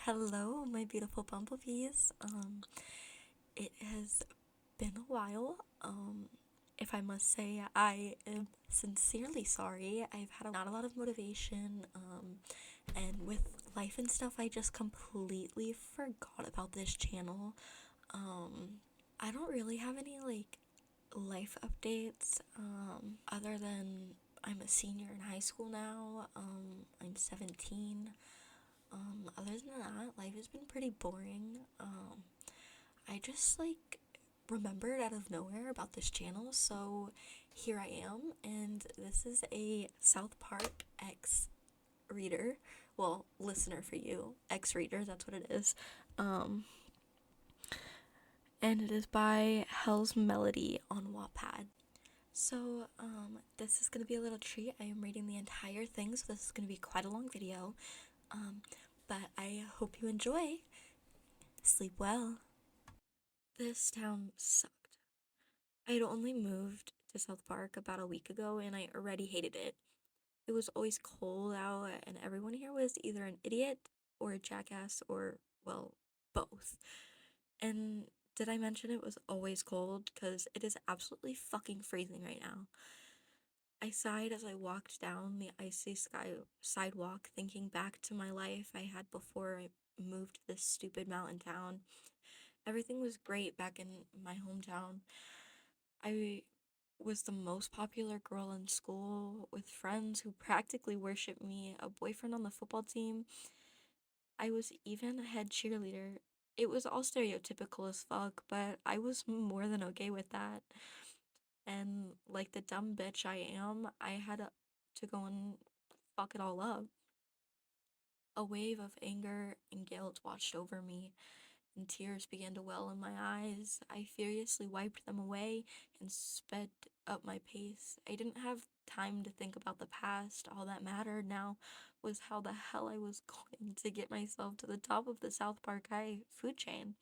Hello, my beautiful bumblebees. It has been a while. If I must say, I am sincerely sorry. I've had not a lot of motivation, and with life and stuff, I just completely forgot about this channel. I don't really have any life updates, other than I'm a senior in high school now. I'm 17. Other than that, life has been pretty boring. I just remembered out of nowhere about this channel, so here I am, and this is a South Park X reader. Well, listener for you. X reader, that's what it is. And it is by Hell's Melody on Wattpad. So, this is gonna be a little treat. I am reading the entire thing, so this is gonna be quite a long video. But I hope you enjoy. Sleep well. This town sucked. I had only moved to South Park about a week ago and I already hated it. It was always cold out, and everyone here was either an idiot or a jackass or, well, both. And did I mention it was always cold? Because it is absolutely fucking freezing right now. I sighed as I walked down the icy sidewalk, thinking back to my life I had before I moved to this stupid mountain town. Everything was great back in my hometown. I was the most popular girl in school with friends who practically worshiped me, a boyfriend on the football team. I was even a head cheerleader. It was all stereotypical as fuck, but I was more than okay with that. And like the dumb bitch I am, I had to go and fuck it all up. A wave of anger and guilt washed over me, and tears began to well in my eyes. I furiously wiped them away and sped up my pace. I didn't have time to think about the past. All that mattered now was how the hell I was going to get myself to the top of the South Park High food chain.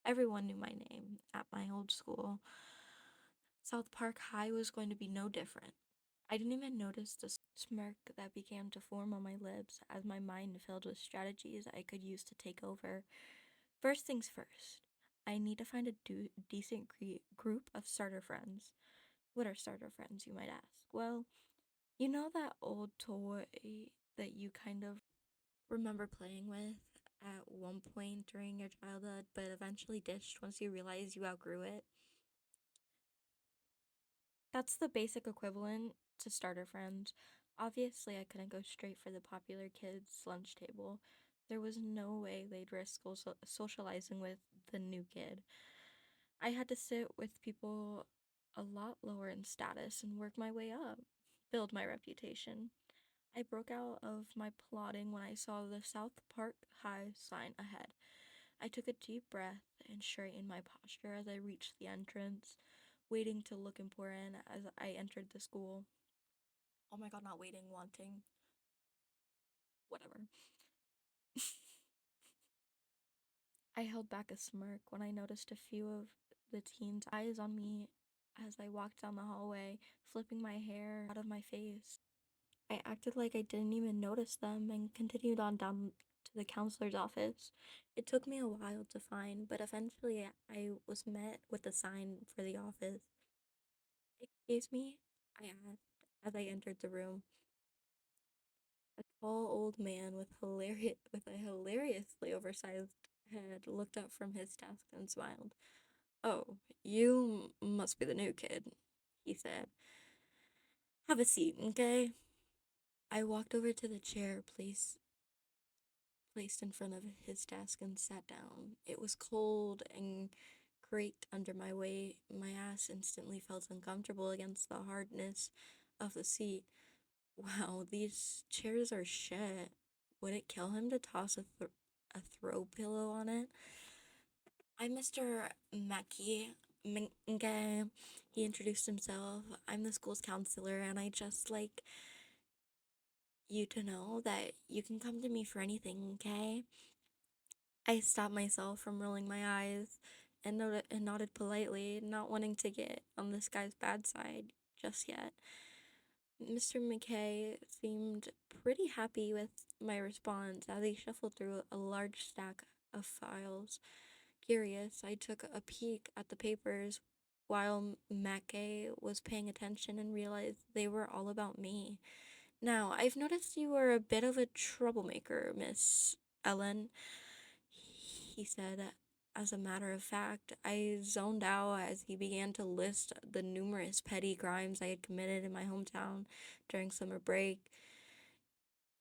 Everyone knew my name at my old school. South Park High was going to be no different. I didn't even notice the smirk that began to form on my lips as my mind filled with strategies I could use to take over. First things first, I need to find a decent group of starter friends. What are starter friends, you might ask? Well, you know that old toy that you kind of remember playing with at one point during your childhood, but eventually ditched once you realized you outgrew it? That's the basic equivalent to starter friends. Obviously, I couldn't go straight for the popular kids' lunch table. There was no way they'd risk socializing with the new kid. I had to sit with people a lot lower in status and work my way up, build my reputation. I broke out of my plotting when I saw the South Park High sign ahead. I took a deep breath and straightened my posture as I reached the entrance, waiting to look important as I entered the school. Oh my god, not waiting, wanting. Whatever. I held back a smirk when I noticed a few of the teens' eyes on me as I walked down the hallway, flipping my hair out of my face. I acted like I didn't even notice them and continued on down to the counselor's office. It took me a while to find, but eventually I was met with a sign for the office. "Excuse me?" I asked as I entered the room. A tall old man with a hilariously oversized head looked up from his desk and smiled. "Oh, you must be the new kid," he said. "Have a seat, okay?" I walked over to the chair placed in front of his desk and sat down. It was cold and creaked under my weight. My ass instantly felt uncomfortable against the hardness of the seat. Wow, these chairs are shit. Would it kill him to toss a throw pillow on it? "I'm Mr. Mackey Minke," he introduced himself. "I'm the school's counselor, and I just like you to know that you can come to me for anything, okay?" I stopped myself from rolling my eyes and nodded politely, not wanting to get on this guy's bad side just yet. Mr. McKay seemed pretty happy with my response as he shuffled through a large stack of files. Curious, I took a peek at the papers while Mackay was paying attention and realized they were all about me. Now, I've noticed you are a bit of a troublemaker, Miss Ellen, he said. As a matter of fact, I zoned out as he began to list the numerous petty crimes I had committed in my hometown during summer break.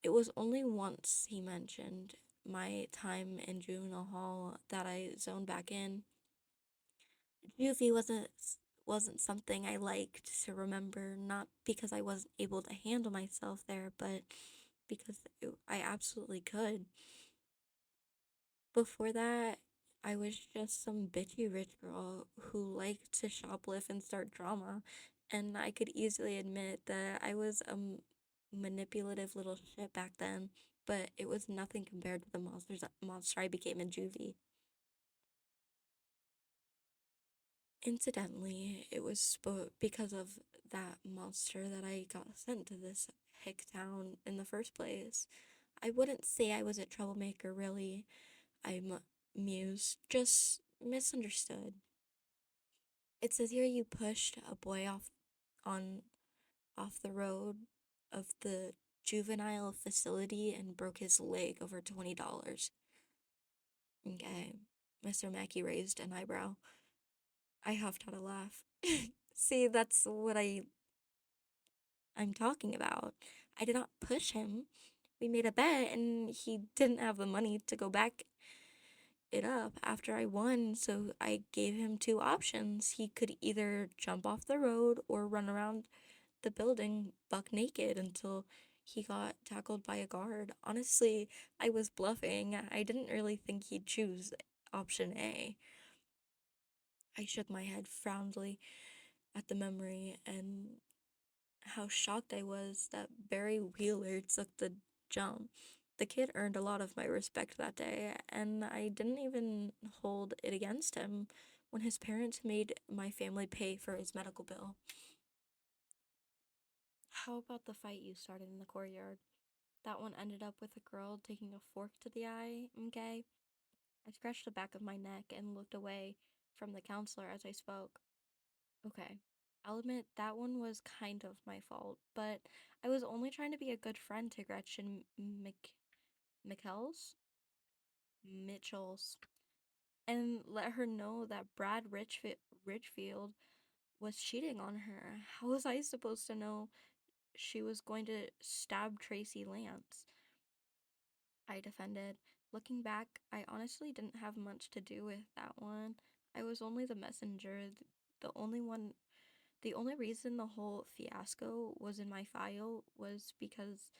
It was only once he mentioned my time in juvenile hall that I zoned back in. Juvie wasn't something I liked to remember, not because I wasn't able to handle myself there, but because I absolutely could. Before that, I was just some bitchy rich girl who liked to shoplift and start drama, and I could easily admit that I was a manipulative little shit back then, but it was nothing compared to the monster I became in juvie. Incidentally, it was because of that monster that I got sent to this hick town in the first place. I wouldn't say I was a troublemaker, really. I'm mused, just misunderstood. It says here you pushed a boy on off the road of the juvenile facility and broke his leg over $20. Okay. Mr. Mackey raised an eyebrow. I huffed out a laugh. See, that's what I'm talking about. I did not push him. We made a bet and he didn't have the money to go back it up after I won, so I gave him two options. He could either jump off the road or run around the building buck naked until he got tackled by a guard. Honestly, I was bluffing. I didn't really think he'd choose option A. I shook my head frowningly at the memory and how shocked I was that Barry Wheeler took the jump. The kid earned a lot of my respect that day, and I didn't even hold it against him when his parents made my family pay for his medical bill. How about the fight you started in the courtyard? That one ended up with a girl taking a fork to the eye, okay? I scratched the back of my neck and looked away from the counselor as I spoke. Okay. I'll admit that one was kind of my fault, but I was only trying to be a good friend to Gretchen Michels? Mitchells, and let her know that Ridgefield was cheating on her. How was I supposed to know she was going to stab Tracy Lance? I defended. Looking back, I honestly didn't have much to do with that one. I was only the messenger, the only one. The only reason the whole fiasco was in my file was because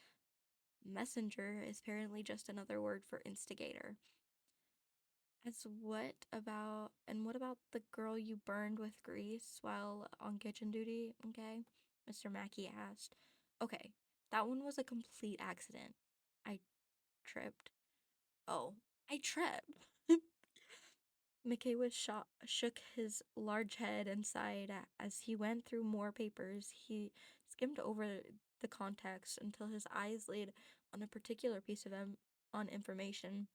messenger is apparently just another word for instigator. What about the girl you burned with grease while on kitchen duty? Okay, Mr. Mackey asked. Okay, that one was a complete accident. I tripped. Oh, I tripped. McKay was shook his large head and sighed as he went through more papers. He skimmed over the context until his eyes laid on a particular piece of on information.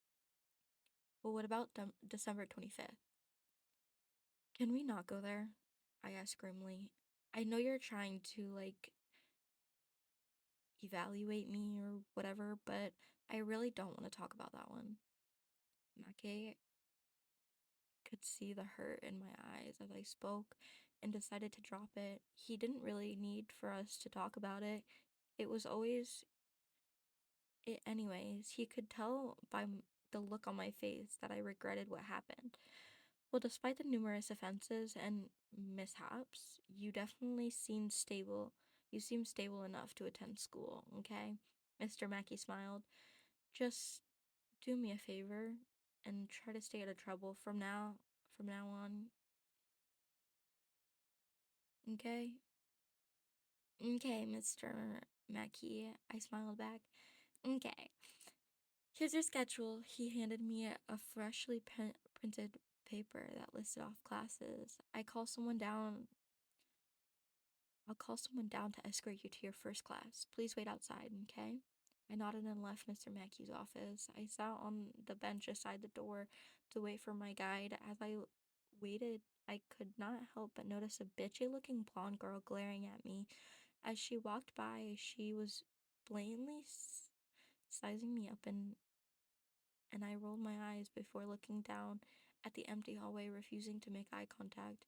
Well, what about December 25th? Can we not go there? I asked grimly. I know you're trying to, evaluate me or whatever, but I really don't want to talk about that one. Make could see the hurt in my eyes as I spoke and decided to drop it. He didn't really need for us to talk about it. It was always it, anyways. He could tell by the look on my face that I regretted what happened. Well, despite the numerous offenses and mishaps, you definitely seem stable. You seem stable enough to attend school, okay? Mr. Mackey smiled. Just do me a favor and try to stay out of trouble from now on, okay? Okay, Mr. Mackey, I smiled back. Okay. Here's your schedule. He handed me a freshly printed paper that listed off classes. I call someone down I'll call someone down to escort you to your first class. Please wait outside, okay? I nodded and left Mr. Mackey's office. I sat on the bench beside the door to wait for my guide. As I waited, I could not help but notice a bitchy looking blonde girl glaring at me. As she walked by, she was blatantly sizing me up, and I rolled my eyes before looking down at the empty hallway, refusing to make eye contact.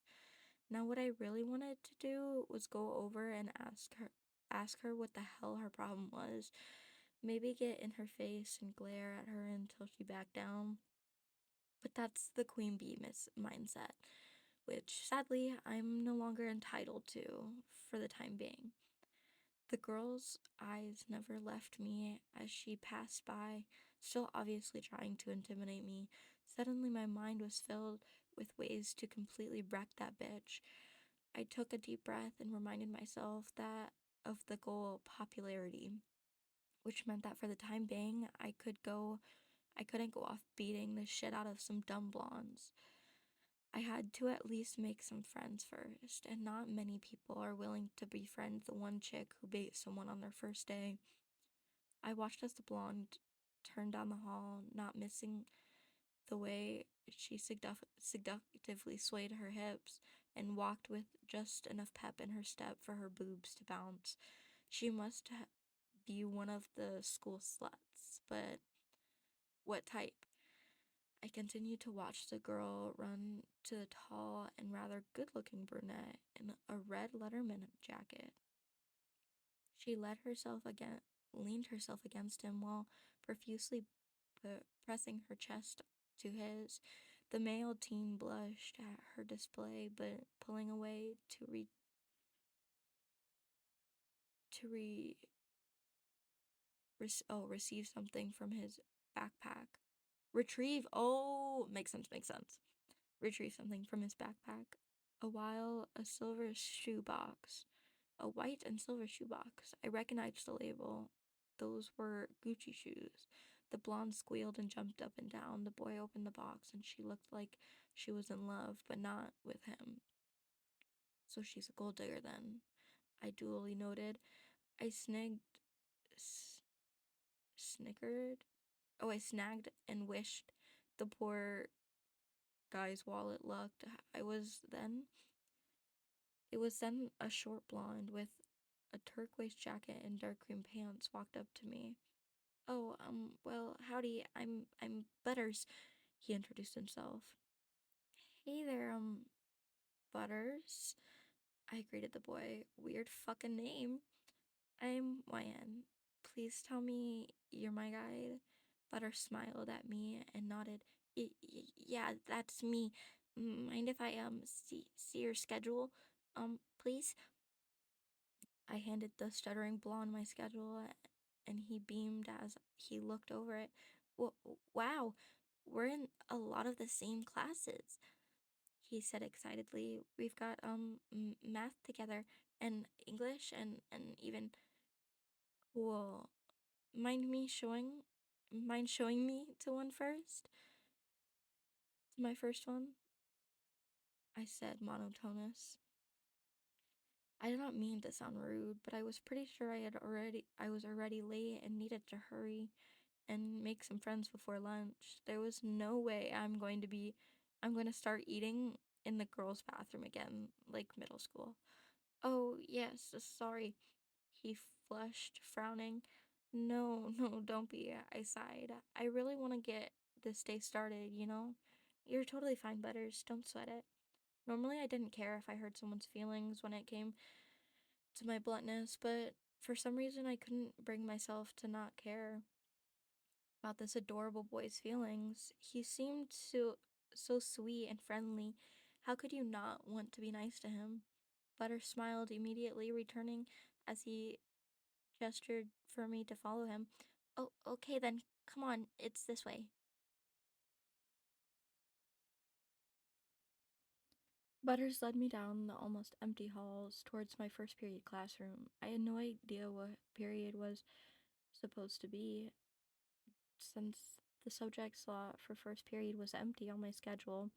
Now, what I really wanted to do was go over and ask her what the hell her problem was. Maybe get in her face and glare at her until she backed down. But that's the queen bee mindset, which sadly I'm no longer entitled to for the time being. The girl's eyes never left me as she passed by, still obviously trying to intimidate me. Suddenly, my mind was filled with ways to completely wreck that bitch. I took a deep breath and reminded myself that of the goal popularity, which meant that for the time being, I couldn't go off beating the shit out of some dumb blondes. I had to at least make some friends first, and not many people are willing to befriend the one chick who bait someone on their first day. I watched as the blonde turned down the hall, not missing the way she seductively swayed her hips and walked with just enough pep in her step for her boobs to bounce. She must be one of the school sluts, but what type? I continued to watch the girl run to the tall and rather good-looking brunette in a red Letterman jacket. She leaned herself against him while profusely pressing her chest to his. The male teen blushed at her display, but pulling away to receive something from his backpack. Retrieve. Oh, makes sense. Makes sense. Retrieve something from his backpack. A silver shoebox. A white and silver shoebox. I recognized the label. Those were Gucci shoes. The blonde squealed and jumped up and down. The boy opened the box and she looked like she was in love, but not with him. So she's a gold digger then, I duly noted. I s- snickered. Oh, I snagged and wished the poor guy's wallet looked. It was then a short blonde with a turquoise jacket and dark cream pants walked up to me. Oh, well, howdy, I'm Butters, he introduced himself. Hey there, Butters, I greeted the boy. Weird fucking name. I'm YN. Please tell me you're my guide. Butters smiled at me and nodded. Yeah, that's me. Mind if I, see your schedule? Please? I handed the stuttering blonde my schedule, and he beamed as he looked over it. Wow, we're in a lot of the same classes, he said excitedly. We've got math together and English and even cool. Mind showing me to one first? To my first one? I said monotonous. I did not mean to sound rude, but I was pretty sure I was already late and needed to hurry and make some friends before lunch. There was no way I'm going to start eating in the girls' bathroom again, like middle school. Oh, yes, sorry. He flushed, frowning. No, no, don't be, I sighed. I really want to get this day started, you know? You're totally fine, Butters. Don't sweat it. Normally, I didn't care if I hurt someone's feelings when it came to my bluntness, but for some reason, I couldn't bring myself to not care about this adorable boy's feelings. He seemed so sweet and friendly. How could you not want to be nice to him? Butter smiled immediately, returning as he gestured for me to follow him. Oh, okay then. Come on, it's this way. Butters led me down the almost empty halls towards my first period classroom. I had no idea what period was supposed to be, since the subject slot for first period was empty on my schedule.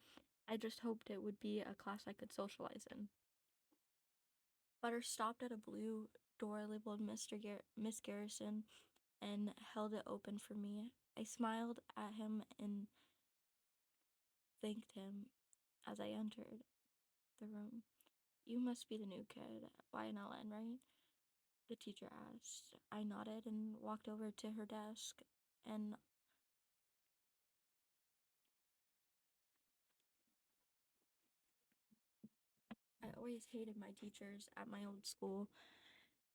I just hoped it would be a class I could socialize in. Butter stopped at a blue door labeled Miss Garrison and held it open for me. I smiled at him and thanked him as I entered the room. You must be the new kid at YNLN, right? The teacher asked. I nodded and walked over to her desk, and I always hated my teachers at my old school.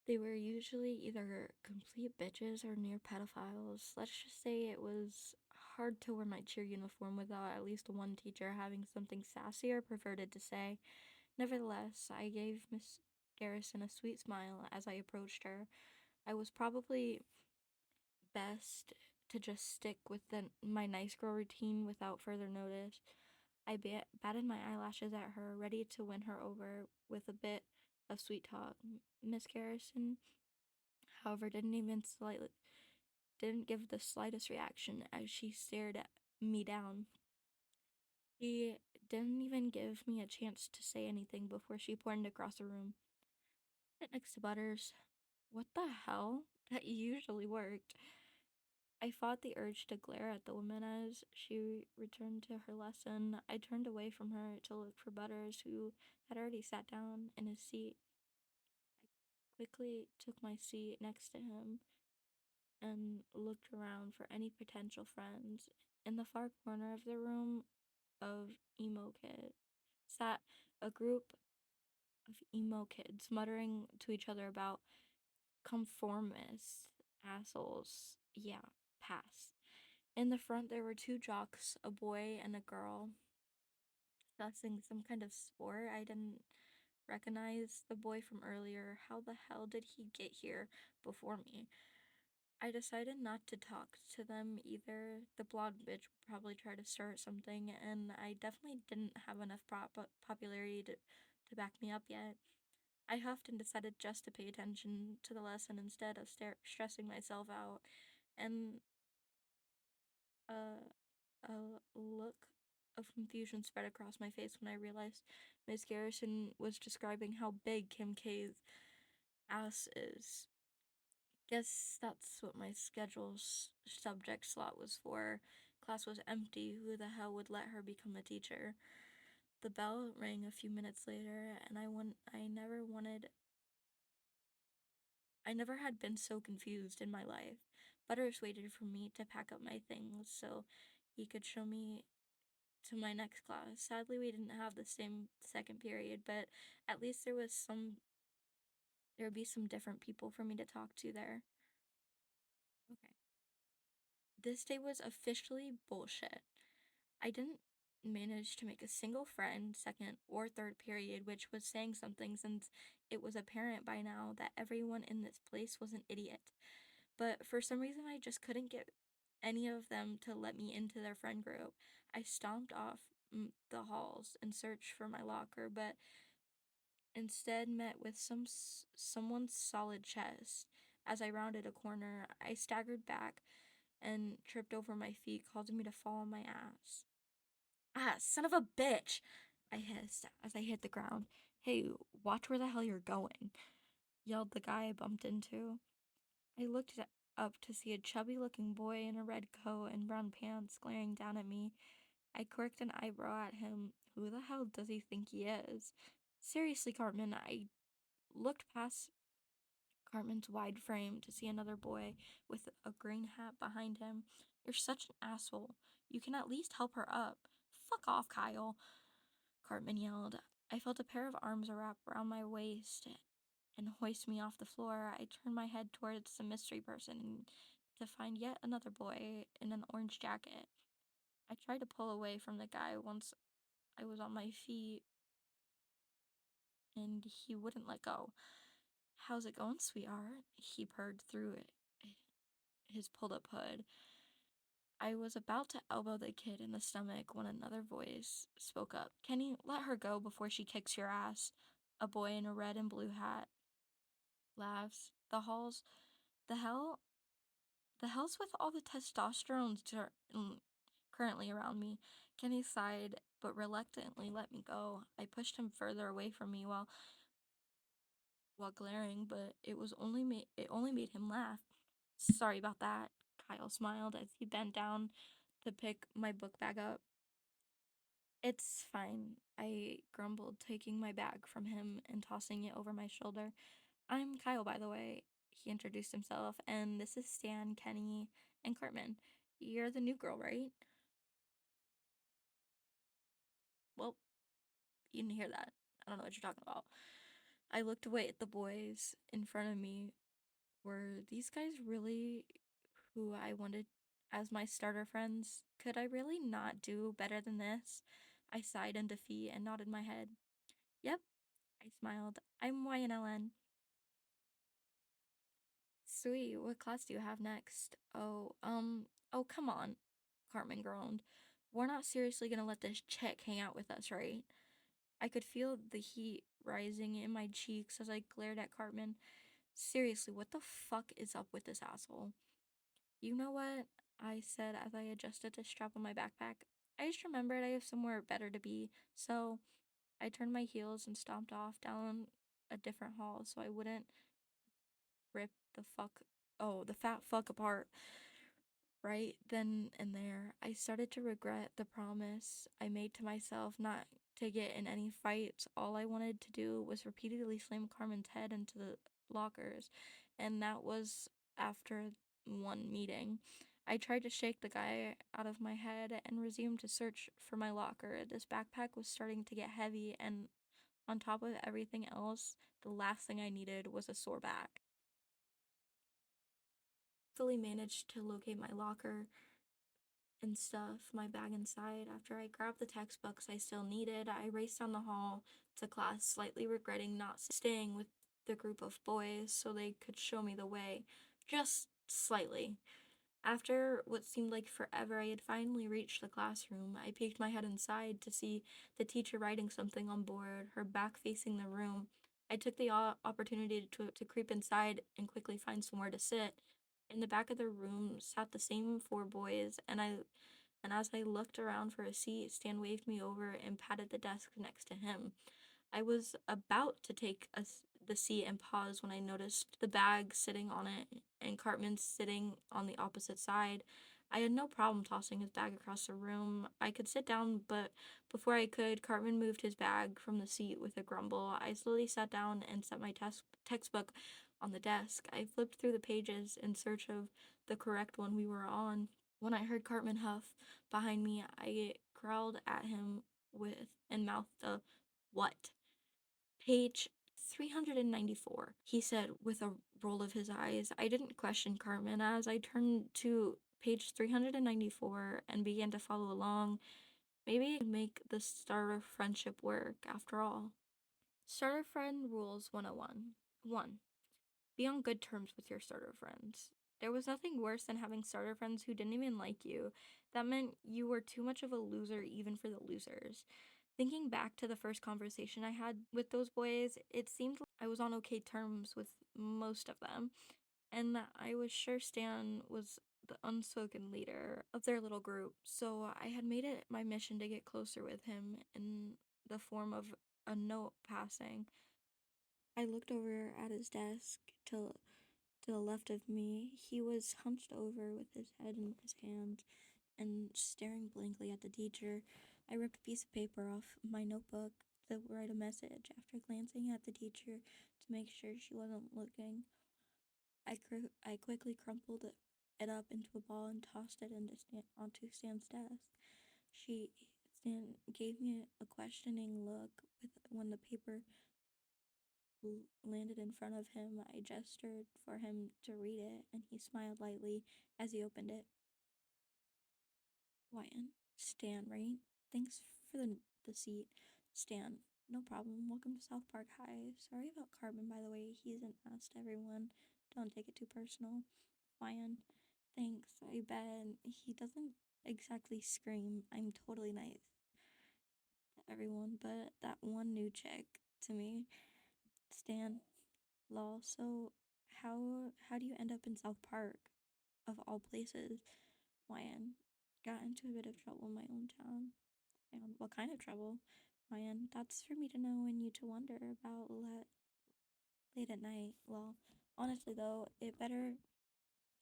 They were usually either complete bitches or near pedophiles. Let's just say it was hard to wear my cheer uniform without at least one teacher having something sassy or perverted to say. Nevertheless, I gave Miss Garrison a sweet smile as I approached her. I was probably best to just stick with my nice girl routine without further notice. I batted my eyelashes at her, ready to win her over with a bit of sweet talk. Miss Garrison, however, didn't give the slightest reaction as she stared at me down. She didn't even give me a chance to say anything before she pointed across the room. Sit next to Butters. What the hell? That usually worked. I fought the urge to glare at the woman as she returned to her lesson. I turned away from her to look for Butters, who had already sat down in his seat. I quickly took my seat next to him and looked around for any potential friends. In the far corner of the room of emo kid sat a group of emo kids muttering to each other about conformists, assholes. Yeah, pass. In the front, there were two jocks, a boy and a girl, discussing some kind of sport. I didn't recognize the boy from earlier. How the hell did he get here before me? I decided not to talk to them either. The blonde bitch would probably try to start something, and I definitely didn't have enough popularity to back me up yet. I huffed and decided just to pay attention to the lesson instead of stressing myself out. And uh, a look of confusion spread across my face when I realized Miss Garrison was describing how big Kim K's ass is. Guess that's what my schedule's subject slot was for. Class was empty. Who the hell would let her become a teacher? The bell rang a few minutes later, and I never had been so confused in my life. Butters waited for me to pack up my things so he could show me to my next class. Sadly, we didn't have the same second period, but at least there would be some different people for me to talk to there. Okay. This day was officially bullshit. I didn't manage to make a single friend second or third period, which was saying something since it was apparent by now that everyone in this place was an idiot. But for some reason, I just couldn't get any of them to let me into their friend group. I stomped off the halls in search for my locker, but instead met with someone's solid chest. As I rounded a corner, I staggered back and tripped over my feet, causing me to fall on my ass. Ah, son of a bitch! I hissed as I hit the ground. Hey, watch where the hell you're going, yelled the guy I bumped into. I looked up to see a chubby looking boy in a red coat and brown pants glaring down at me. I quirked an eyebrow at him. Who the hell does he think he is? Seriously, Cartman, I looked past Cartman's wide frame to see another boy with a green hat behind him. You're such an asshole. You can at least help her up. Fuck off, Kyle, Cartman yelled. I felt a pair of arms wrap around my waist and hoist me off the floor. I turned my head towards the mystery person to find yet another boy in an orange jacket. I tried to pull away from the guy once I was on my feet, and he wouldn't let go. How's it going, sweetheart? He purred through his pulled up hood. I was about to elbow the kid in the stomach when another voice spoke up. Kenny, let her go before she kicks your ass. A boy in a red and blue hat laughs. The hell? The hell's with all the testosterone currently around me? Kenny sighed, but reluctantly let me go. I pushed him further away from me while while glaring, but it only made him laugh. Sorry about that, Kyle smiled as he bent down to pick my book bag up. It's fine, I grumbled, taking my bag from him and tossing it over my shoulder. I'm Kyle, by the way, he introduced himself, and this is Stan, Kenny, and Cartman. You're the new girl, right? Well, you didn't hear that. I don't know what you're talking about. I looked away at the boys in front of me. Were these guys really who I wanted as my starter friends? Could I really not do better than this? I sighed in defeat and nodded my head. Yep, I smiled. I'm YNLN. Sweet, what class do you have next? Oh, come on, Cartman groaned. We're not seriously gonna let this chick hang out with us, right? I could feel the heat rising in my cheeks as I glared at Cartman. Seriously, what the fuck is up with this asshole? You know what? I said as I adjusted the strap on my backpack. I just remembered I have somewhere better to be, so I turned my heels and stomped off down a different hall so I wouldn't rip the fat fuck apart. Right then and there, I started to regret the promise I made to myself not to get in any fights. All I wanted to do was repeatedly slam Carmen's head into the lockers, and that was after one meeting. I tried to shake the guy out of my head and resumed to search for my locker. This backpack was starting to get heavy, and on top of everything else, the last thing I needed was a sore back. Fully managed to locate my locker and stuff, my bag inside. After I grabbed the textbooks I still needed, I raced down the hall to class, slightly regretting not staying with the group of boys so they could show me the way. Just slightly. After what seemed like forever, I had finally reached the classroom. I peeked my head inside to see the teacher writing something on board, her back facing the room. I took the opportunity to creep inside and quickly find somewhere to sit. In the back of the room sat the same four boys, and as I looked around for a seat, Stan waved me over and patted the desk next to him. I was about to take the seat and pause when I noticed the bag sitting on it and Cartman sitting on the opposite side. I had no problem tossing his bag across the room. I could sit down, but before I could, Cartman moved his bag from the seat with a grumble. I slowly sat down and set my textbook on the desk. I flipped through the pages in search of the correct one we were on. When I heard Cartman huff behind me, I growled at him with and mouthed a what? Page 394, he said with a roll of his eyes. I didn't question Cartman as I turned to page 394 and began to follow along. Maybe I could make the starter friendship work after all. Starter friend rules 101. 1. Be on good terms with your starter friends. There was nothing worse than having starter friends who didn't even like you. That meant you were too much of a loser even for the losers. Thinking back to the first conversation I had with those boys, it seemed like I was on okay terms with most of them, and that I was sure Stan was the unspoken leader of their little group. So I had made it my mission to get closer with him in the form of a note passing. I looked over at his desk to the left of me. He was hunched over with his head in his hands and staring blankly at the teacher. I ripped a piece of paper off my notebook to write a message. After glancing at the teacher to make sure she wasn't looking, I quickly crumpled it up into a ball and tossed it onto Stan's desk. Stan gave me a questioning look when the paper landed in front of him. I gestured for him to read it, and he smiled lightly as he opened it. Wyan. Stan, right? Thanks for the seat. Stan, no problem. Welcome to Southpark High. Sorry about Carbon, by the way. He's an ass to everyone. Don't take it too personal. Wyan. Thanks. I bet he doesn't exactly scream. I'm totally nice to everyone, but that one new chick to me. Stan. Lol. So, how do you end up in South Park, of all places? Wyan. Got into a bit of trouble in my own town. And what kind of trouble? Ryan, that's for me to know and you to wonder about. late at night. Well, honestly though, it's better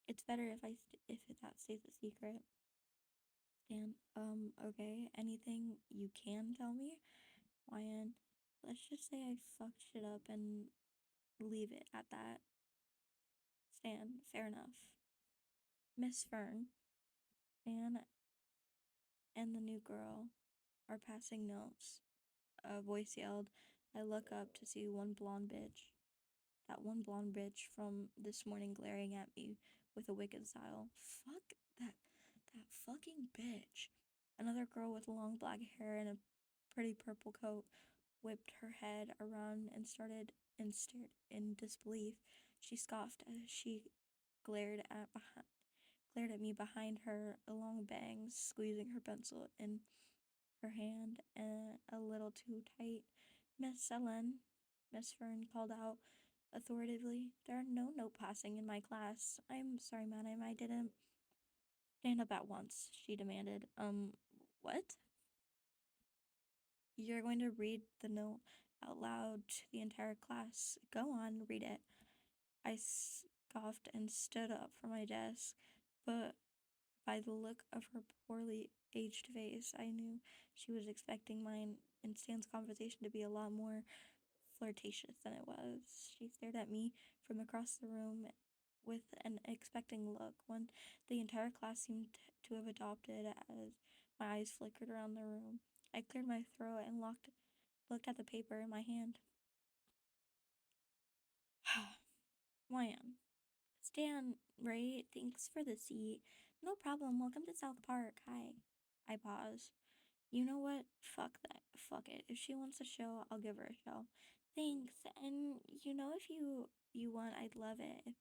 if that stays a secret. And okay, anything you can tell me? Ryan, let's just say I fucked shit up and leave it at that. Stan, fair enough. Miss Fern, Stan and the new girl are passing notes. A voice yelled. I look up to see one blonde bitch. That one blonde bitch from this morning glaring at me with a wicked style. Fuck that fucking bitch. Another girl with long black hair and a pretty purple coat whipped her head around and stared in disbelief. She scoffed as she glared at behind glared at me behind her, long bangs squeezing her pencil in her hand a little too tight. Miss Ellen, Miss Fern called out authoritatively, there are no note passing in my class. I'm sorry, madam, I didn't. Stand up at once, she demanded. What? You're going to read the note out loud to the entire class. Go on, read it. I scoffed and stood up from my desk, but by the look of her poorly aged face, I knew she was expecting mine and Stan's conversation to be a lot more flirtatious than it was. She stared at me from across the room with an expecting look, one the entire class seemed to have adopted as my eyes flickered around the room. I cleared my throat and looked at the paper in my hand. Wham. Stan, right? Thanks for the seat. No problem. Welcome to Southpark. Hi. I paused. You know what? Fuck that. Fuck it. If she wants a show, I'll give her a show. Thanks. And if you want, I'd love it if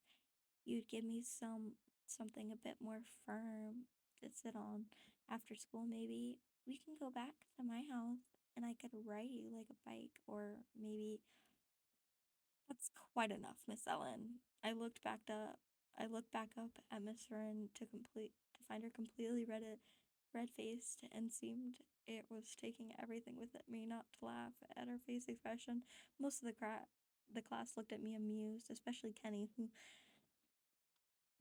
you'd give me something a bit more firm to sit on after school maybe. We can go back to my house and I could ride you like a bike or maybe that's quite enough, Miss Ellen. I looked back up at Miss Fern to find her completely red faced and seemed it was taking everything within me not to laugh at her face expression. Most of the class looked at me amused, especially Kenny, who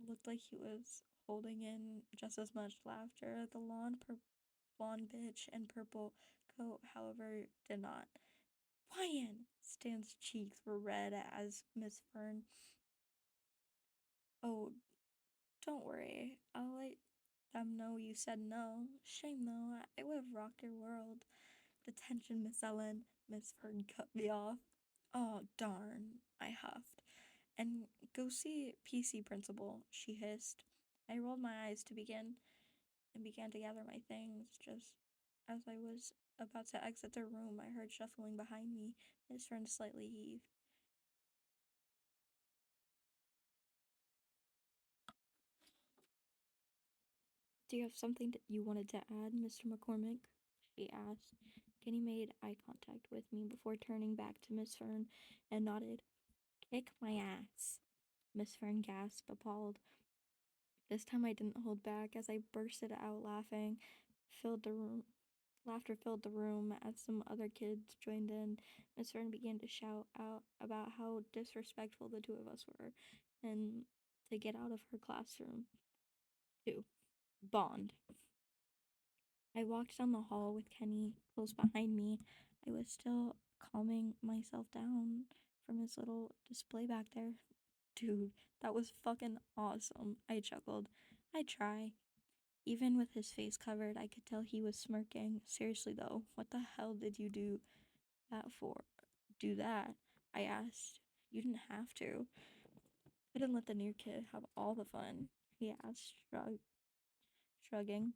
looked like he was holding in just as much laughter. The blonde bitch in purple coat, however, did not. Ryan! Stan's cheeks were red as Miss Fern. Oh, don't worry. I'll let them know you said no. Shame though, it would have rocked your world. Detention, Miss Ellen. Miss Fern cut me off. Oh, darn, I huffed. And go see PC principal, she hissed. I rolled my eyes and began to gather my things. Just as I was about to exit the room, I heard shuffling behind me. Miss Fern slightly heaved. Do you have something that you wanted to add, Mr. McCormick? She asked. Kenny made eye contact with me before turning back to Miss Fern and nodded. Kick my ass. Miss Fern gasped, appalled. This time I didn't hold back as I bursted out laughing. Filled the room. Laughter filled the room as some other kids joined in. Miss Fern began to shout out about how disrespectful the two of us were and to get out of her classroom. Too. Bond. I walked down the hall with Kenny close behind me. I was still calming myself down from his little display back there. Dude, that was fucking awesome, I chuckled. I try. Even with his face covered, I could tell he was smirking. Seriously though, what the hell did you do that for? Do that? I asked. You didn't have to. Couldn't let the new kid have all the fun, he asked, shrugging.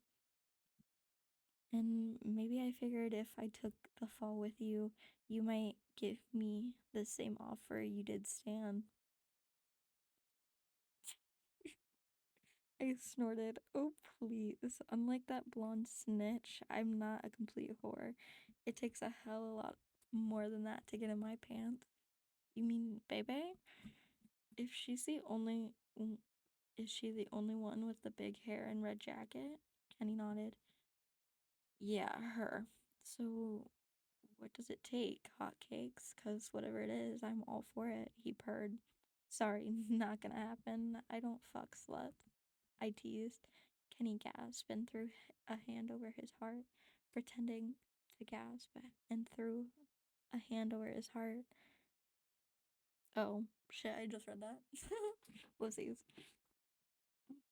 And maybe I figured if I took the fall with you, you might give me the same offer you did Stan. I snorted. Oh, please. Unlike that blonde snitch, I'm not a complete whore. It takes a hell of a lot more than that to get in my pants. You mean Bebe? If she's the only. Is she the only one with the big hair and red jacket? Kenny nodded. Yeah, her. So, What does it take? Hotcakes? Because whatever it is, I'm all for it. He purred. Sorry, not gonna happen. I don't fuck sluts. I teased. Kenny gasped and threw a hand over his heart, pretending to gasp, and threw a hand over his heart. Oh, shit, I just read that. Whoopsies.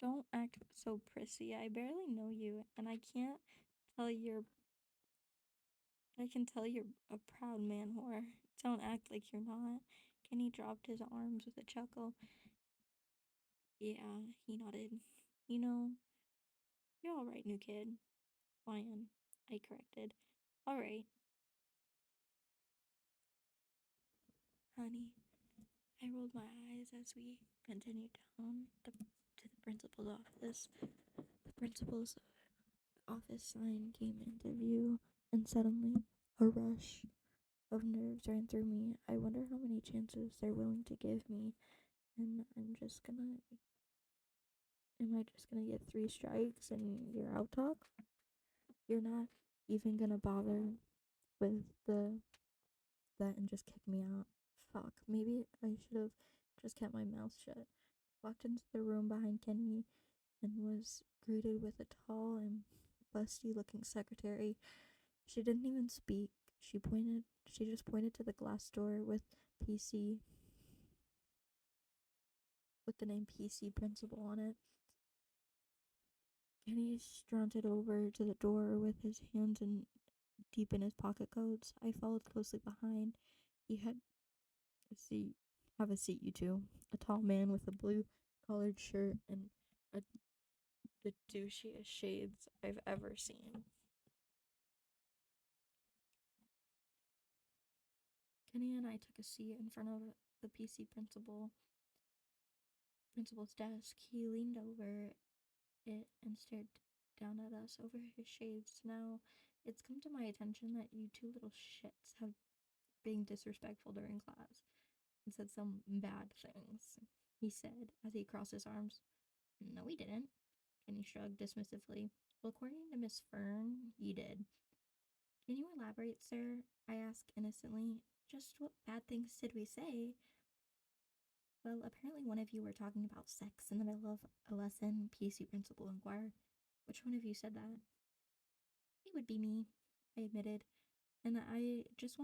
Don't act so prissy. I barely know you, and I can tell you're a proud man whore. Don't act like you're not. Kenny dropped his arms with a chuckle. Yeah, he nodded. You know, you're alright, new kid. Lion, I corrected. Alright, honey. I rolled my eyes as we continued down to the principal's office. The principal's office sign came into view, and suddenly a rush of nerves ran through me. I wonder how many chances they're willing to give me, and am I just gonna get 3 strikes and you're out talk? You're not even gonna bother with that and just kick me out. Fuck, maybe I should have just kept my mouth shut. Walked into the room behind Kenny and was greeted with a tall and busty looking secretary. She didn't even speak. She just pointed to the glass door with PC with the name PC Principal on it. Kenny strunted over to the door with his hands deep in his pocket coats. I followed closely behind. He had a seat. Have a seat, you two. A tall man with a blue collared shirt and a, the douchiest shades I've ever seen. Kenny and I took a seat in front of the PC principal's desk. He leaned over it and stared down at us over his shades. Now, it's come to my attention that you two little shits have been disrespectful during class and said some bad things, he said as he crossed his arms. No, we didn't. Kenny shrugged dismissively. Well, according to Miss Fern, you did. Can you elaborate, sir? I asked innocently. Just what bad things did we say? Well, apparently one of you were talking about sex in the middle of a lesson, PC principal inquired. Which one of you said that? It would be me, I admitted. And I just,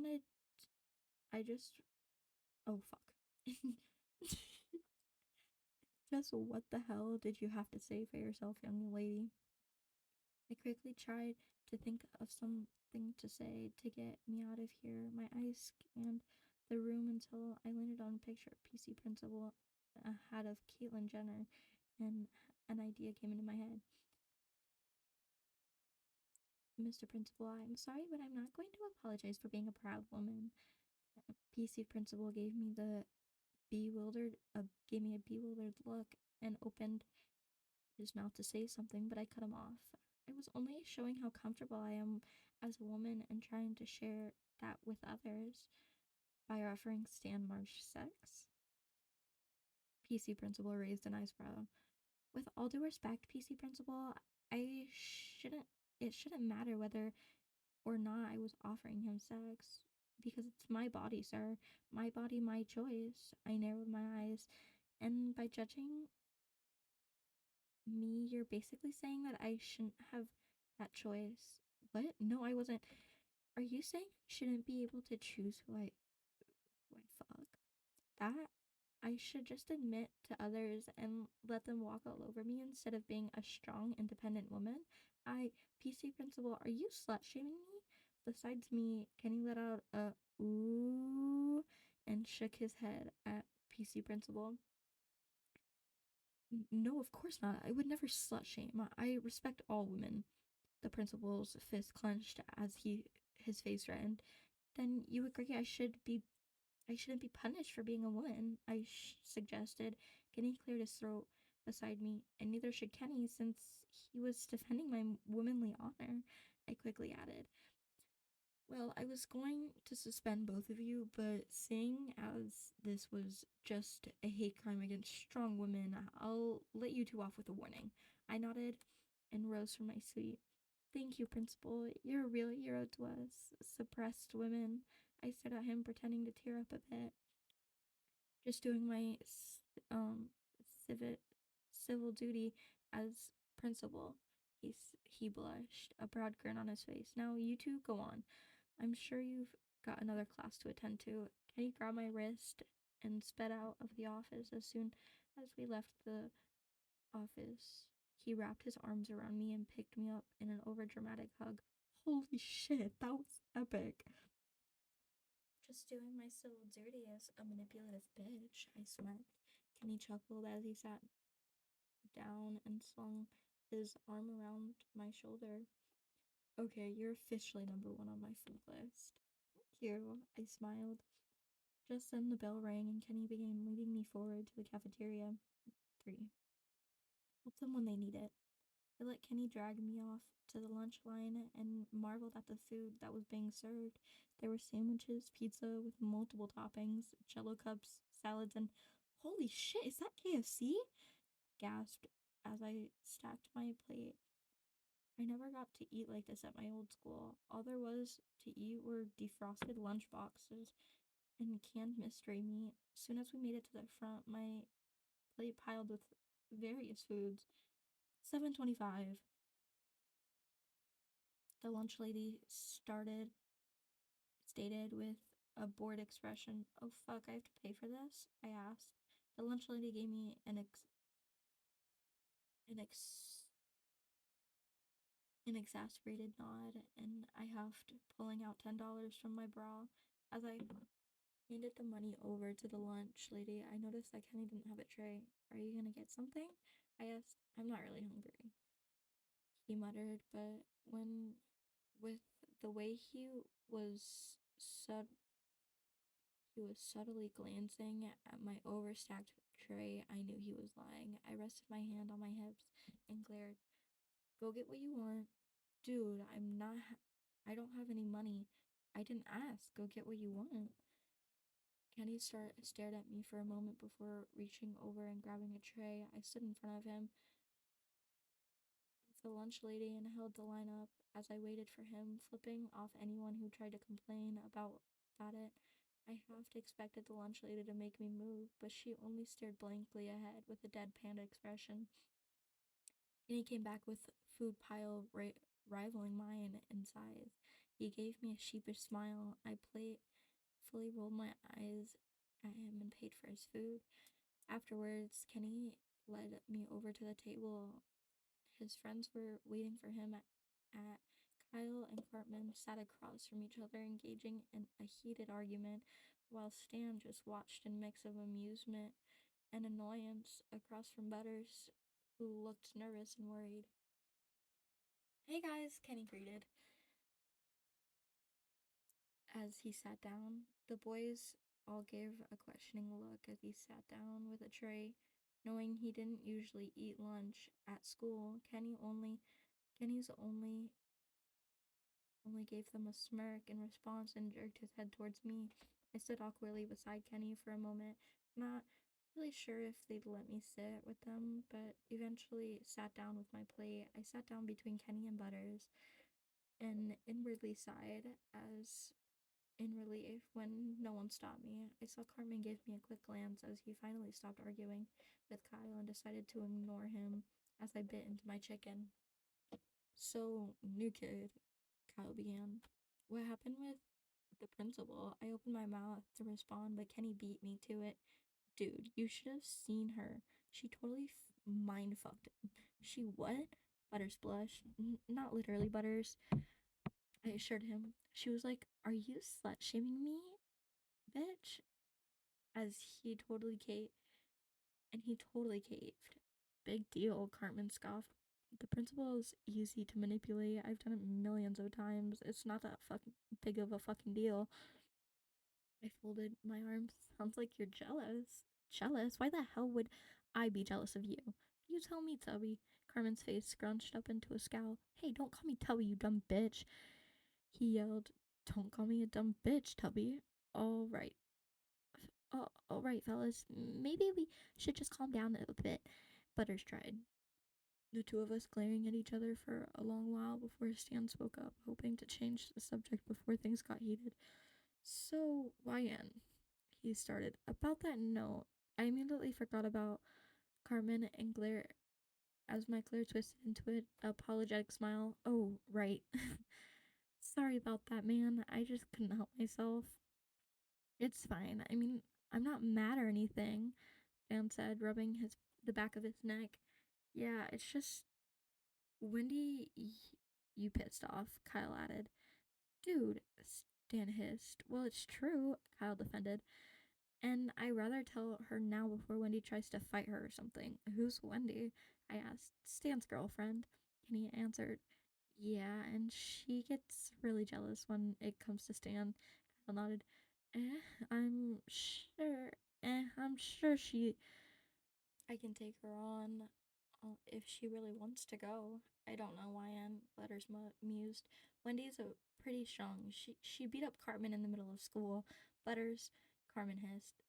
oh fuck. Just what the hell did you have to say for yourself, young lady? I quickly tried to think of something to say to get me out of here. My eyes scanned the room until I landed on a picture of PC Principal, a hat of Caitlyn Jenner, and an idea came into my head. Mr. Principal, I'm sorry, but I'm not going to apologize for being a proud woman. PC Principal gave me a bewildered look and opened his mouth to say something, but I cut him off. I was only showing how comfortable I am as a woman and trying to share that with others by offering Stan Marsh sex. PC Principal raised an eyebrow. With all due respect, PC Principal, I shouldn't. It shouldn't matter whether or not I was offering him sex, because it's my body, sir. My body, my choice. I narrowed my eyes, and by judging me, you're basically saying that I shouldn't have that choice. What? No, I wasn't. Are you saying I shouldn't be able to choose who I fuck? That I should just admit to others and let them walk all over me instead of being a strong, independent woman? PC Principal, are you slut shaming me? Besides me, Kenny let out a ooh and shook his head at PC Principal. No, of course not. I would never slut shame. I respect all women. The principal's fist clenched as his face reddened. Then you agree I shouldn't be punished for being a woman, I suggested. Kenny cleared his throat beside me, and neither should Kenny since he was defending my womanly honor, I quickly added. Well, I was going to suspend both of you, but seeing as this was just a hate crime against strong women, I'll let you two off with a warning. I nodded and rose from my seat. Thank you, Principal. You're a real hero to us, suppressed women. I stared at him, pretending to tear up a bit. Just doing my um civic civil duty as principal. He blushed, a broad grin on his face. Now you two go on. I'm sure you've got another class to attend to. Kenny grabbed my wrist and sped out of the office as soon as we left the office. He wrapped his arms around me and picked me up in an overdramatic hug. Holy shit, that was epic. Just doing my civil duty as a manipulative bitch, I smirked. Kenny chuckled as he sat down and swung his arm around my shoulder. Okay, you're officially number one on my food list. Thank you, I smiled. Just then the bell rang and Kenny began leading me forward to the cafeteria. 3. Help them when they need it. I let Kenny drag me off to the lunch line and marveled at the food that was being served. There were sandwiches, pizza with multiple toppings, jello cups, salads, and holy shit, is that KFC? Gasped as I stacked my plate. I never got to eat like this at my old school. All there was to eat were defrosted lunch boxes and canned mystery meat. As soon as we made it to the front, my plate piled with various foods. 7:25. The lunch lady stated with a bored expression. Oh fuck, I have to pay for this? I asked. The lunch lady gave me an ex an exasperated nod, and I huffed, pulling out $10 from my bra. As I handed the money over to the lunch lady, I noticed that Kenny didn't have a tray. Are you gonna get something? I asked. I'm not really hungry, he muttered, but with the way he was subtly glancing at my overstacked tray, I knew he was lying. I rested my hand on my hips and glared. Go get what you want. Dude, I don't have any money. I didn't ask. Go get what you want. Stared at me for a moment before reaching over and grabbing a tray. I stood in front of him with the lunch lady and held the line up as I waited for him, flipping off anyone who tried to complain about it. I half expected the lunch lady to make me move, but she only stared blankly ahead with a deadpan expression. And he came back with food pile rivaling mine in size. He gave me a sheepish smile. I playfully rolled my eyes at him and paid for his food. Afterwards, Kenny led me over to the table. His friends were waiting for him at Kyle and Cartman sat across from each other, engaging in a heated argument, while Stan just watched in a mix of amusement and annoyance across from Butters, who looked nervous and worried. Hey guys, Kenny greeted as he sat down. The boys all gave a questioning look as he sat down with a tray. Knowing he didn't usually eat lunch at school, Kenny's only gave them a smirk in response and jerked his head towards me. I stood awkwardly beside Kenny for a moment, not really sure if they'd let me sit with them, but eventually sat down with my plate. I sat down between Kenny and Butters and inwardly sighed as in relief when no one stopped me. I saw Cartman give me a quick glance as he finally stopped arguing with Kyle and decided to ignore him as I bit into my chicken. So, new kid, Kyle began. What happened with the principal? I opened my mouth to respond, but Kenny beat me to it. Dude, you should have seen her. She totally mind fucked him. She what? Butters blushed. Not literally, Butters. I assured him. She was like, "Are you slut shaming me, bitch?" As he totally caved. Big deal, Cartman scoffed. The principal is easy to manipulate. I've done it millions of times. It's not that fucking big of a fucking deal. I folded my arms. Sounds like you're jealous. Jealous? Why the hell would I be jealous of you? You tell me, Tubby. Carmen's face scrunched up into a scowl. Hey, don't call me Tubby, you dumb bitch. He yelled. Don't call me a dumb bitch, Tubby. All right. Oh, all right, fellas. Maybe we should just calm down a bit. Butters tried. the two of us glaring at each other for a long while before Stan spoke up, hoping to change the subject before things got heated. So, YN, he started. About that note, I immediately forgot about Carmen and Claire as my Claire twisted into an apologetic smile. Oh, right. Sorry about that, man. I just couldn't help myself. It's fine. I mean, I'm not mad or anything, Dan said, rubbing the back of his neck. Yeah, it's just Wendy, you pissed off, Kyle added. Dude, Stan hissed. Well, it's true, Kyle defended. And I rather tell her now before Wendy tries to fight her or something. Who's Wendy? I asked. Stan's girlfriend. And he answered, yeah, and she gets really jealous when it comes to Stan. Kyle nodded. Eh, I'm sure. I'm sure I can take her on if she really wants to go. I don't know why Anne Letters mused. Wendy's a pretty strong. She beat up Cartman in the middle of school. Letters, Carmen hissed.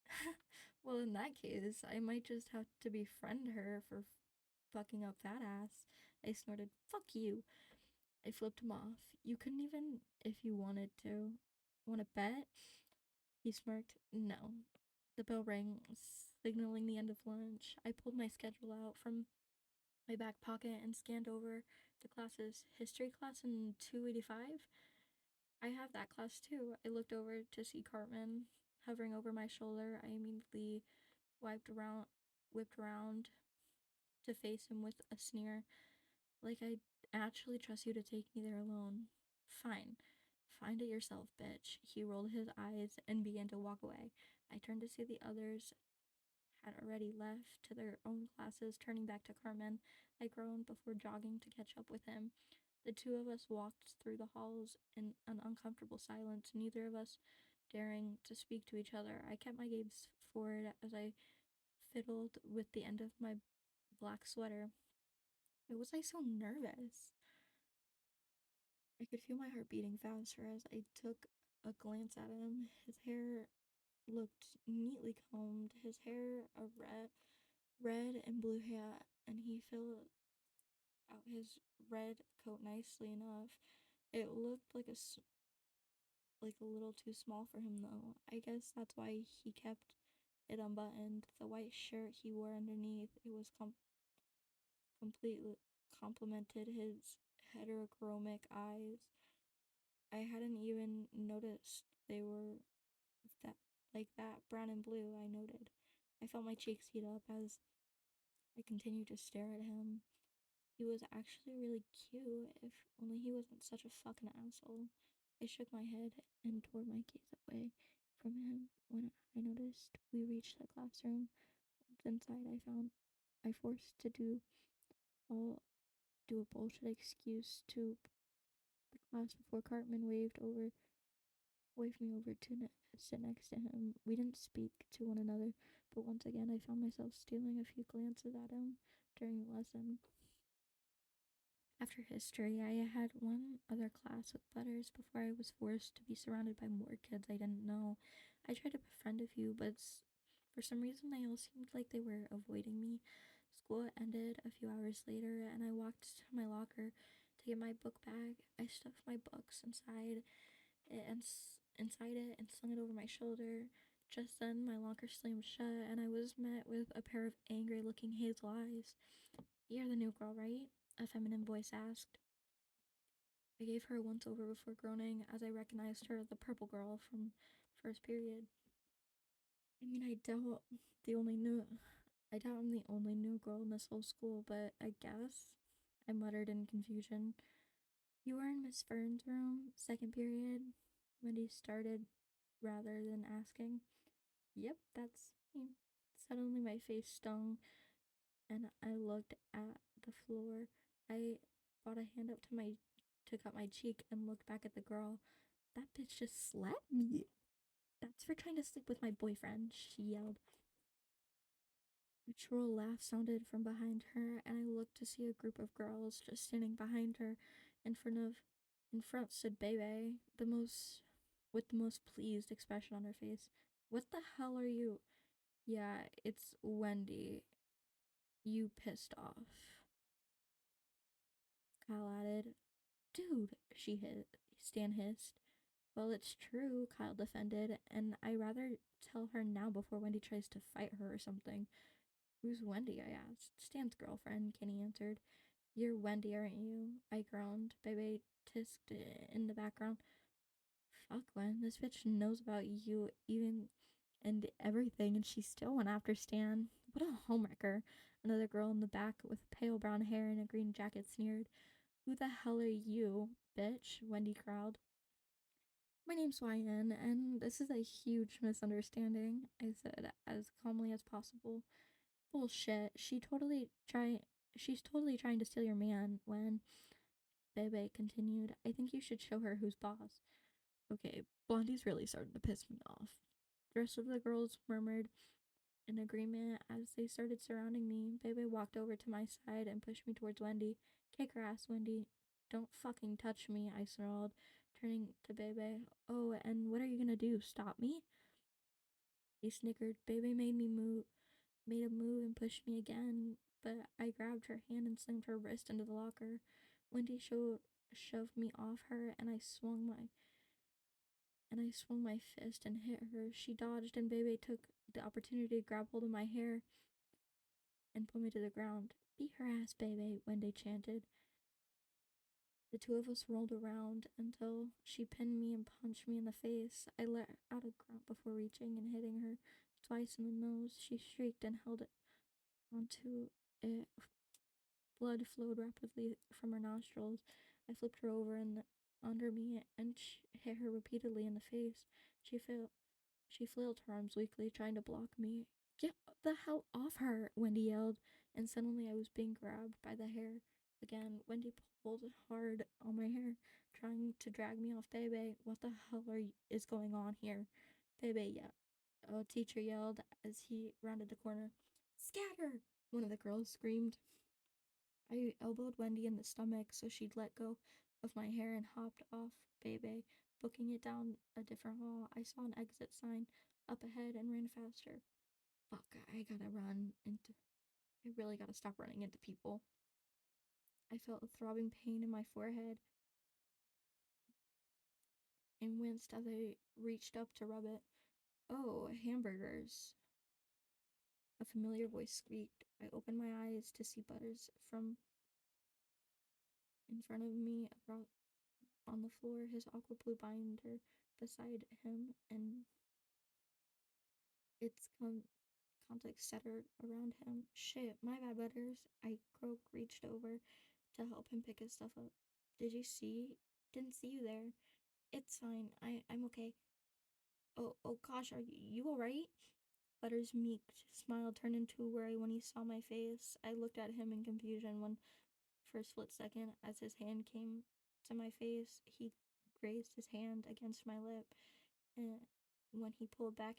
Well, in that case, I might just have to befriend her for fucking up fat ass. I snorted. Fuck you. I flipped him off. You couldn't even if you wanted to. Want to bet? He smirked. No. The bell rang, signaling the end of lunch. I pulled my schedule out from my back pocket and scanned over the classes. History class in 285? I have that class too. I looked over to see Cartman hovering over my shoulder. I immediately whipped around to face him with a sneer. Like I actually trust you to take me there alone. Fine. Find it yourself, bitch. He rolled his eyes and began to walk away. I turned to see the others had already left to their own classes, turning back to Carmen. I groaned before jogging to catch up with him. The two of us walked through the halls in an uncomfortable silence, neither of us daring to speak to each other. I kept my gaze forward as I fiddled with the end of my black sweater. Why was I so nervous? I could feel my heart beating faster as I took a glance at him. His hair looked neatly combed, his hair a red and blue hat, and he filled out his red coat nicely enough. It looked like a little too small for him though. I guess that's why he kept it unbuttoned. The white shirt he wore underneath it was completely complemented his heterochromic eyes. I hadn't even noticed they were that like that brown and blue. I noted. I felt my cheeks heat up as I continued to stare at him. He was actually really cute, if only he wasn't such a fucking asshole. I shook my head and tore my gaze away from him when I noticed we reached the classroom. Once inside, I forced to all do a bullshit excuse to the class before Cartman waved me over to sit next to him. We didn't speak to one another, but once again, I found myself stealing a few glances at him during the lesson. After history, I had one other class with Butters before I was forced to be surrounded by more kids I didn't know. I tried to befriend a few, but for some reason they all seemed like they were avoiding me. School ended a few hours later, and I walked to my locker to get my book bag. I stuffed my books inside it and slung it over my shoulder. Just then, my locker slammed shut, and I was met with a pair of angry-looking hazel eyes. You're the new girl, right? A feminine voice asked. I gave her a once over before groaning as I recognized her, the purple girl from first period. I mean, I doubt I'm the only new girl in this whole school, but I guess, I muttered in confusion. You were in Miss Fern's room, second period? Wendy started rather than asking. Yep, that's me. Suddenly my face stung and I looked at the floor. I brought a hand up to cut my cheek and looked back at the girl. That bitch just slapped me. That's for trying to sleep with my boyfriend, she yelled. A shrill laugh sounded from behind her, and I looked to see a group of girls just standing behind her. In front stood Bebe, with the most pleased expression on her face. What the hell are you? Yeah, it's Wendy. You pissed off. Kyle added. Dude, Stan hissed. Well, it's true, Kyle defended, and I'd rather tell her now before Wendy tries to fight her or something. Who's Wendy? I asked. Stan's girlfriend, Kenny answered. You're Wendy, aren't you? I groaned. Bebe tisked in the background. Fuck, Gwen, this bitch knows about you even and everything, and she still went after Stan. What a homewrecker. Another girl in the back with pale brown hair and a green jacket sneered. Who the hell are you, bitch? Wendy growled. My name's YN, and this is a huge misunderstanding, I said as calmly as possible. Bullshit. She's totally trying to steal your man when Bebe continued. I think you should show her who's boss. Okay, Blondie's really starting to piss me off. The rest of the girls murmured in agreement as they started surrounding me. Bebe walked over to my side and pushed me towards Wendy. Kick her ass, Wendy. Don't fucking touch me, I snarled, turning to Bebe. Oh, and what are you gonna do? Stop me? He snickered. Bebe made a move and pushed me again, but I grabbed her hand and slammed her wrist into the locker. Wendy shoved me off her, and I swung my fist and hit her. She dodged, and Bebe took the opportunity to grab hold of my hair and pull me to the ground. Beat her ass, Bebe, Wendy chanted. The two of us rolled around until she pinned me and punched me in the face. I let out a grunt before reaching and hitting her twice in the nose. She shrieked and held it onto it. Blood flowed rapidly from her nostrils. I flipped her over and under me and hit her repeatedly in the face. She fell. She flailed her arms weakly, trying to block me. Get the hell off her, Wendy yelled, and suddenly I was being grabbed by the hair. Again, Wendy pulled hard on my hair, trying to drag me off Bebe. What the hell is going on here? Bebe, yeah. A teacher yelled as he rounded the corner. Scatter! One of the girls screamed. I elbowed Wendy in the stomach so she'd let go of my hair and hopped off Bebe, booking it down a different hall. I saw an exit sign up ahead and ran faster. Fuck, I really gotta stop running into people. I felt a throbbing pain in my forehead and winced as I reached up to rub it. Oh, hamburgers. A familiar voice squeaked. I opened my eyes to see Butters from in front of me across on the floor, his aqua blue binder beside him, and its context centered around him. Shit, my bad, Butters. I reached over to help him pick his stuff up. Did you see? Didn't see you there. It's fine. I'm okay. Oh gosh, are you alright? Butters' meek smile turned into a worry when he saw my face. I looked at him in confusion for a split second as his hand came to my face. He grazed his hand against my lip, and when he pulled back,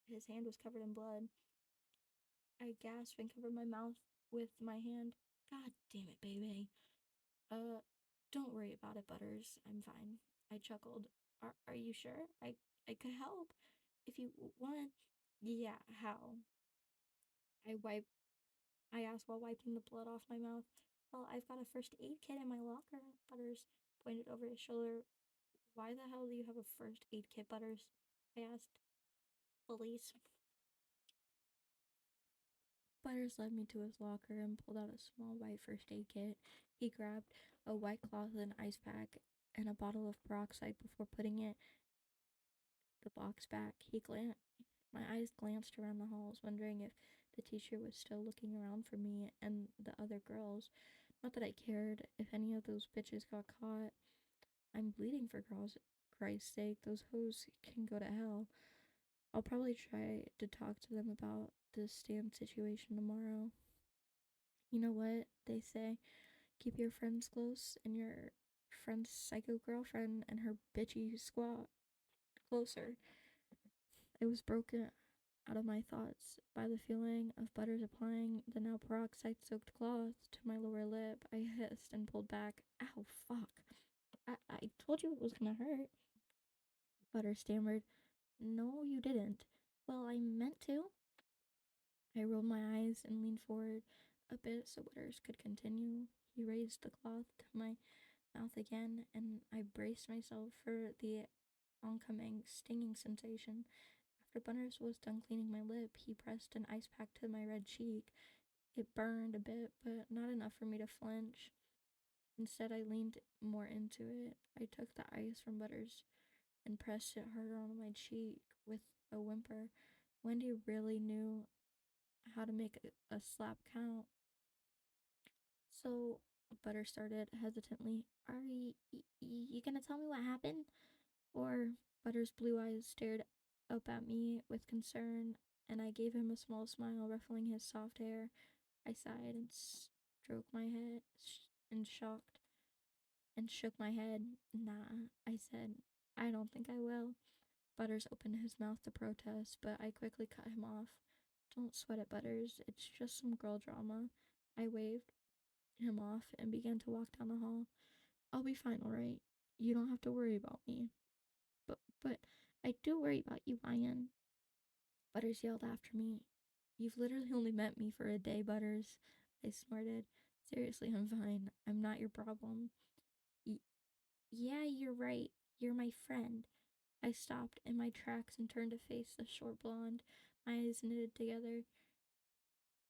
his hand was covered in blood. I gasped and covered my mouth with my hand. God damn it, baby. Uh, don't worry about it, Butters. I'm fine. I chuckled. Are you sure? I could help. If you want. Yeah, how? I wiped I asked while wiping the blood off my mouth. Well, I've got a first aid kit in my locker. Butters pointed over his shoulder. Why the hell do you have a first aid kit, Butters? I asked. Police. Butters led me to his locker and pulled out a small white first aid kit. He grabbed a white cloth and ice pack and a bottle of peroxide before putting the box back. My eyes glanced around the halls, wondering if the teacher was still looking around for me and the other girls. Not that I cared if any of those bitches got caught. I'm bleeding for Christ's sake. Those hoes can go to hell. I'll probably try to talk to them about this Stan situation tomorrow. You know what they say? Keep your friends close and your friend's psycho girlfriend and her bitchy squad closer. I was broken out of my thoughts by the feeling of Butters applying the now peroxide soaked cloth to my lower lip. I hissed and pulled back. Ow, fuck. I told you it was gonna hurt. Butters stammered. No, you didn't. Well, I meant to. I rolled my eyes and leaned forward a bit so Butters could continue. He raised the cloth to my mouth again, and I braced myself for the oncoming stinging sensation. After Butters was done cleaning my lip, he pressed an ice pack to my red cheek. It burned a bit, but not enough for me to flinch. Instead, I leaned more into it. I took the ice from Butters and pressed it harder on my cheek with a whimper. Wendy really knew how to make a slap count. So, Butter started hesitantly. Are you gonna tell me what happened? Or Butter's blue eyes stared up at me with concern, and I gave him a small smile, ruffling his soft hair. I sighed and stroked my head and shook my head. Nah, I said. I don't think I will. Butters opened his mouth to protest, but I quickly cut him off. Don't sweat it, Butters. It's just some girl drama. I waved him off and began to walk down the hall. I'll be fine, alright? You don't have to worry about me. But I do worry about you, Ryan. Butters yelled after me. You've literally only met me for a day, Butters. I snorted. Seriously, I'm fine. I'm not your problem. Y- yeah, you're right. You're my friend. I stopped in my tracks and turned to face the short blonde, my eyes knitted together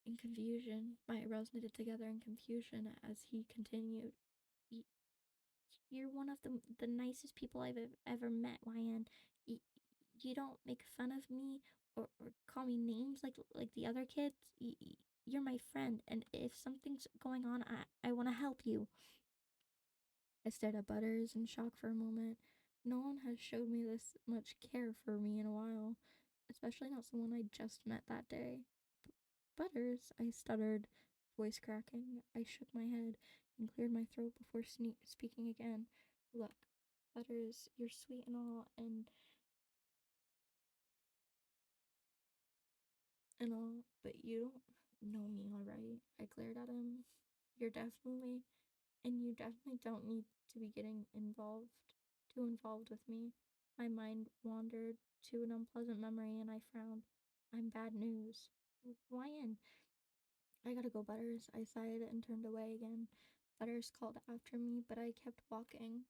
in confusion. My eyebrows knitted together in confusion as he continued. You're one of the nicest people I've ever met, Ryan. Y- you don't make fun of me or call me names like the other kids. You're my friend, and if something's going on, I want to help you. I stared at Butters in shock for a moment. No one has showed me this much care for me in a while, especially not someone I just met that day. Butters, I stuttered, voice cracking. I shook my head and cleared my throat before speaking again. Look, Butters, you're sweet and all, but you don't know me, alright? I glared at him. You're definitely, and you definitely don't need to be getting too involved with me. My mind wandered to an unpleasant memory and I frowned. I'm bad news. Ryan, I gotta go, Butters. I sighed and turned away again. Butters called after me, but I kept walking.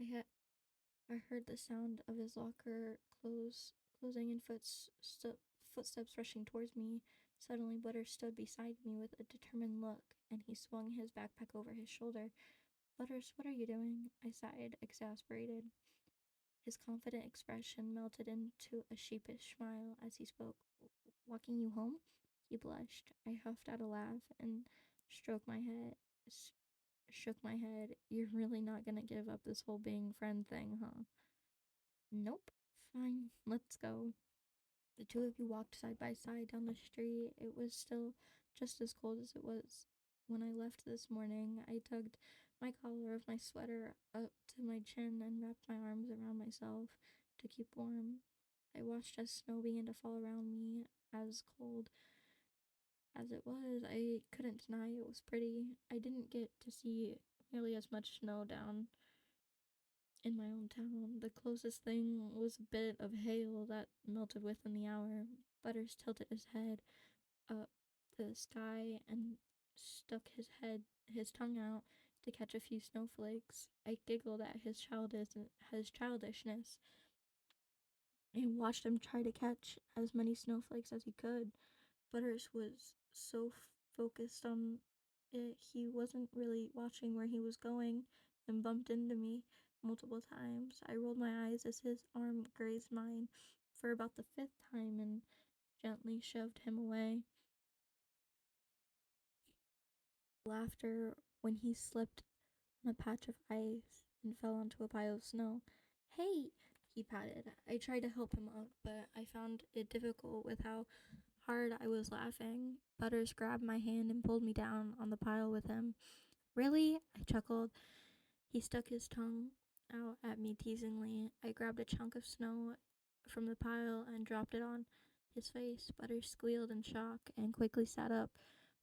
I had I heard the sound of his locker closing and footsteps rushing towards me. Suddenly, Butters stood beside me with a determined look, and he swung his backpack over his shoulder. Butters, what are you doing? I sighed, exasperated. His confident expression melted into a sheepish smile as he spoke. Walking you home? He blushed. I huffed out a laugh and stroked my head. Shook my head. You're really not gonna give up this whole being friend thing, huh? Nope. Fine, let's go. The two of you walked side by side down the street. It was still just as cold as it was when I left this morning. I tugged my collar of my sweater up to my chin and wrapped my arms around myself to keep warm. I watched as snow began to fall around me. As cold as it was, I couldn't deny it was pretty. I didn't get to see nearly as much snow down in my own town. The closest thing was a bit of hail that melted within the hour. Butters tilted his head up to the sky and stuck his tongue out to catch a few snowflakes. I giggled at his childishness and watched him try to catch as many snowflakes as he could. Butters was so focused on it, he wasn't really watching where he was going and bumped into me multiple times. I rolled my eyes as his arm grazed mine for about the fifth time and gently shoved him away. Laughter when he slipped on a patch of ice and fell onto a pile of snow. Hey, he patted. I tried to help him up, but I found it difficult with how hard I was laughing. Butters grabbed my hand and pulled me down on the pile with him. Really? I chuckled. He stuck his tongue out at me teasingly. I grabbed a chunk of snow from the pile and dropped it on his face. Butters squealed in shock and quickly sat up,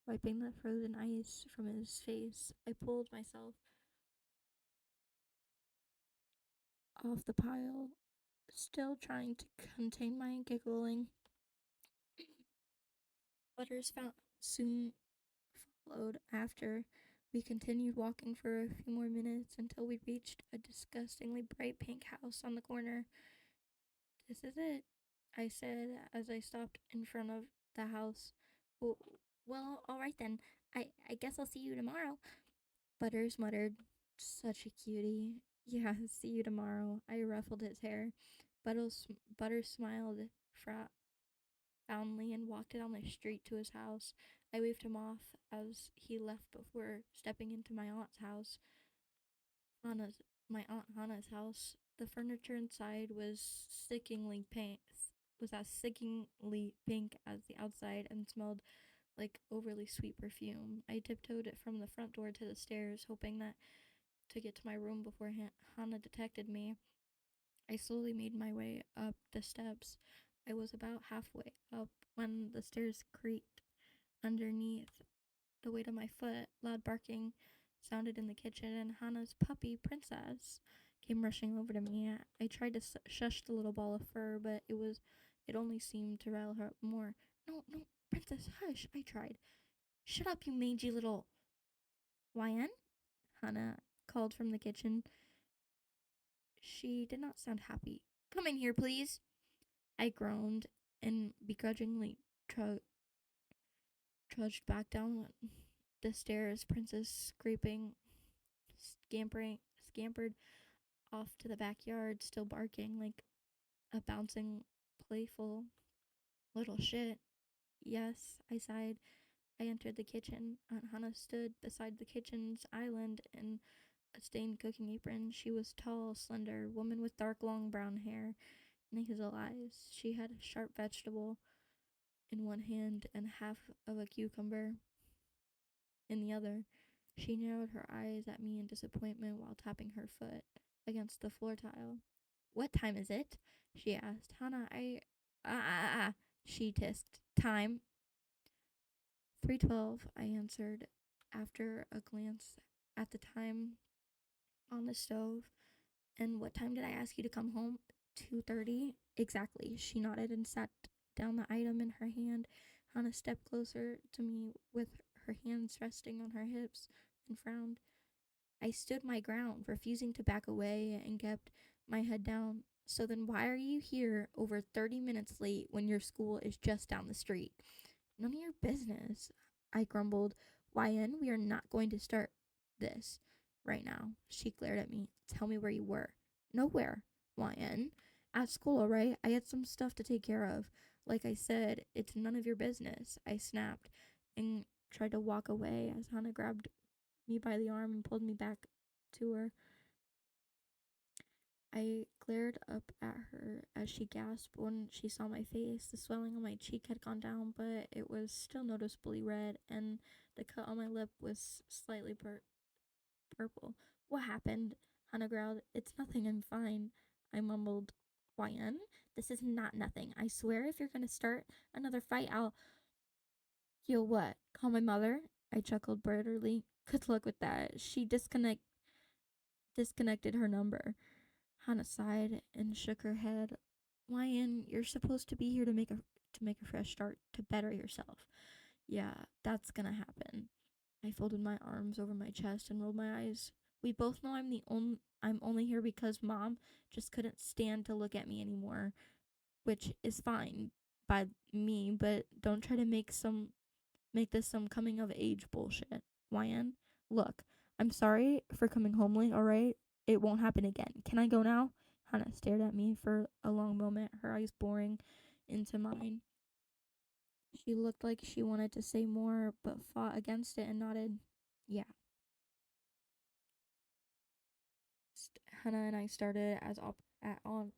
wiping the frozen ice from his face. I pulled myself off the pile, still trying to contain my giggling. Butters soon followed after We continued walking for a few more minutes until we reached a disgustingly bright pink house on the corner. This is it, I said as I stopped in front of the house. Well, all right then. I guess I'll see you tomorrow. Butters muttered, such a cutie. Yeah, see you tomorrow. I ruffled his hair. Butters smiled fondly and walked down the street to his house. I waved him off as he left before stepping into my aunt's house. Hannah's, my aunt Hannah's house. The furniture inside was as stickingly pink as the outside and smelled like overly sweet perfume. I tiptoed it from the front door to the stairs, hoping that to get to my room before Hannah detected me. I slowly made my way up the steps. I was about halfway up when the stairs creaked underneath the weight of my foot. Loud barking sounded in the kitchen, and Hannah's puppy, Princess, came rushing over to me. I tried to shush the little ball of fur, but it only seemed to rile her up more. No, no, Princess, hush, I tried. Shut up, you mangy little YN? Hannah called from the kitchen. She did not sound happy. Come in here, please. I groaned and begrudgingly trudged back down the stairs. Princess scampered off to the backyard, still barking like a bouncing, playful little shit. Yes, I sighed. I entered the kitchen. Aunt Hannah stood beside the kitchen's island in a stained cooking apron. She was tall, slender, woman with dark, long brown hair and hazel eyes. She had a sharp vegetable in one hand and half of a cucumber in the other. She narrowed her eyes at me in disappointment while tapping her foot against the floor tile. What time is it? She asked. Hannah, she tisked. Time. 3:12, I answered after a glance at the time on the stove. And what time did I ask you to come home? 2:30? Exactly. She nodded and sat down the item in her hand. Hannah stepped closer to me with her hands resting on her hips and frowned. I stood my ground, refusing to back away, and kept my head down. So then why are you here over 30 minutes late when your school is just down the street? None of your business, I grumbled. YN, we are not going to start this right now. She glared at me. Tell me where you were. Nowhere. YN. At school, alright? I had some stuff to take care of. Like I said, it's none of your business. I snapped and tried to walk away as Hannah grabbed me by the arm and pulled me back to her. I glared up at her as she gasped when she saw my face. The swelling on my cheek had gone down, but it was still noticeably red, and the cut on my lip was slightly purple. What happened? Hannah growled. It's nothing, I'm fine. I mumbled. YN? This is not nothing. I swear if you're gonna start another fight, You'll what? Call my mother? I chuckled bitterly. Good luck with that. She disconnected her number. Hannah sighed and shook her head. YN, you're supposed to be here to make a fresh start, to better yourself. Yeah, that's gonna happen. I folded my arms over my chest and rolled my eyes. We both know I'm only here because Mom just couldn't stand to look at me anymore, which is fine by me, but don't try to make this some coming of age bullshit. YN, look, I'm sorry for coming home late, alright? It won't happen again. Can I go now? Hannah stared at me for a long moment, her eyes boring into mine. She looked like she wanted to say more, but fought against it and nodded. Yeah. Hannah and I started on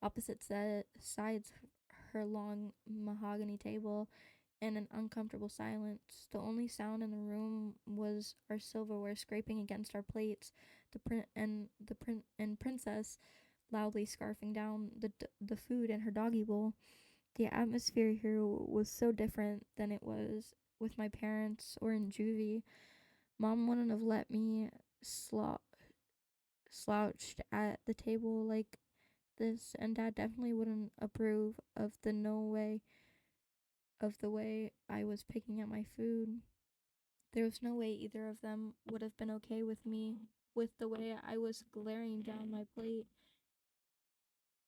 opposite sides of her long mahogany table in an uncomfortable silence. The only sound in the room was our silverware scraping against our plates, and Princess loudly scarfing down the food in her doggy bowl. The atmosphere here was so different than it was with my parents or in juvie. Mom wouldn't have let me slouched at the table like this, and Dad definitely wouldn't approve of the way I was picking at my food. There was no way either of them would have been okay with me, with the way I was glaring down my plate.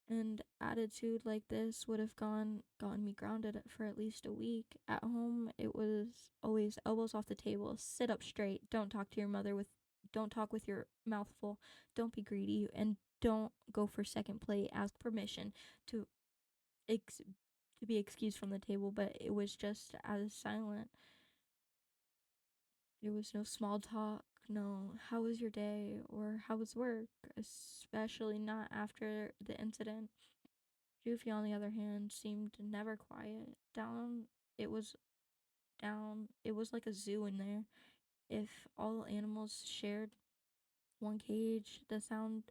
And attitude like this would have gotten me grounded for at least a week. At home, it was always elbows off the table, sit up straight, don't talk with your mouth full, don't be greedy, and don't go for second plate. Ask permission to ex- to be excused from the table, but it was just as silent. There was no small talk, no how was your day or how was work, especially not after the incident. Goofy, on the other hand, seemed never quiet. It was it was like a zoo in there. If all animals shared one cage, the sound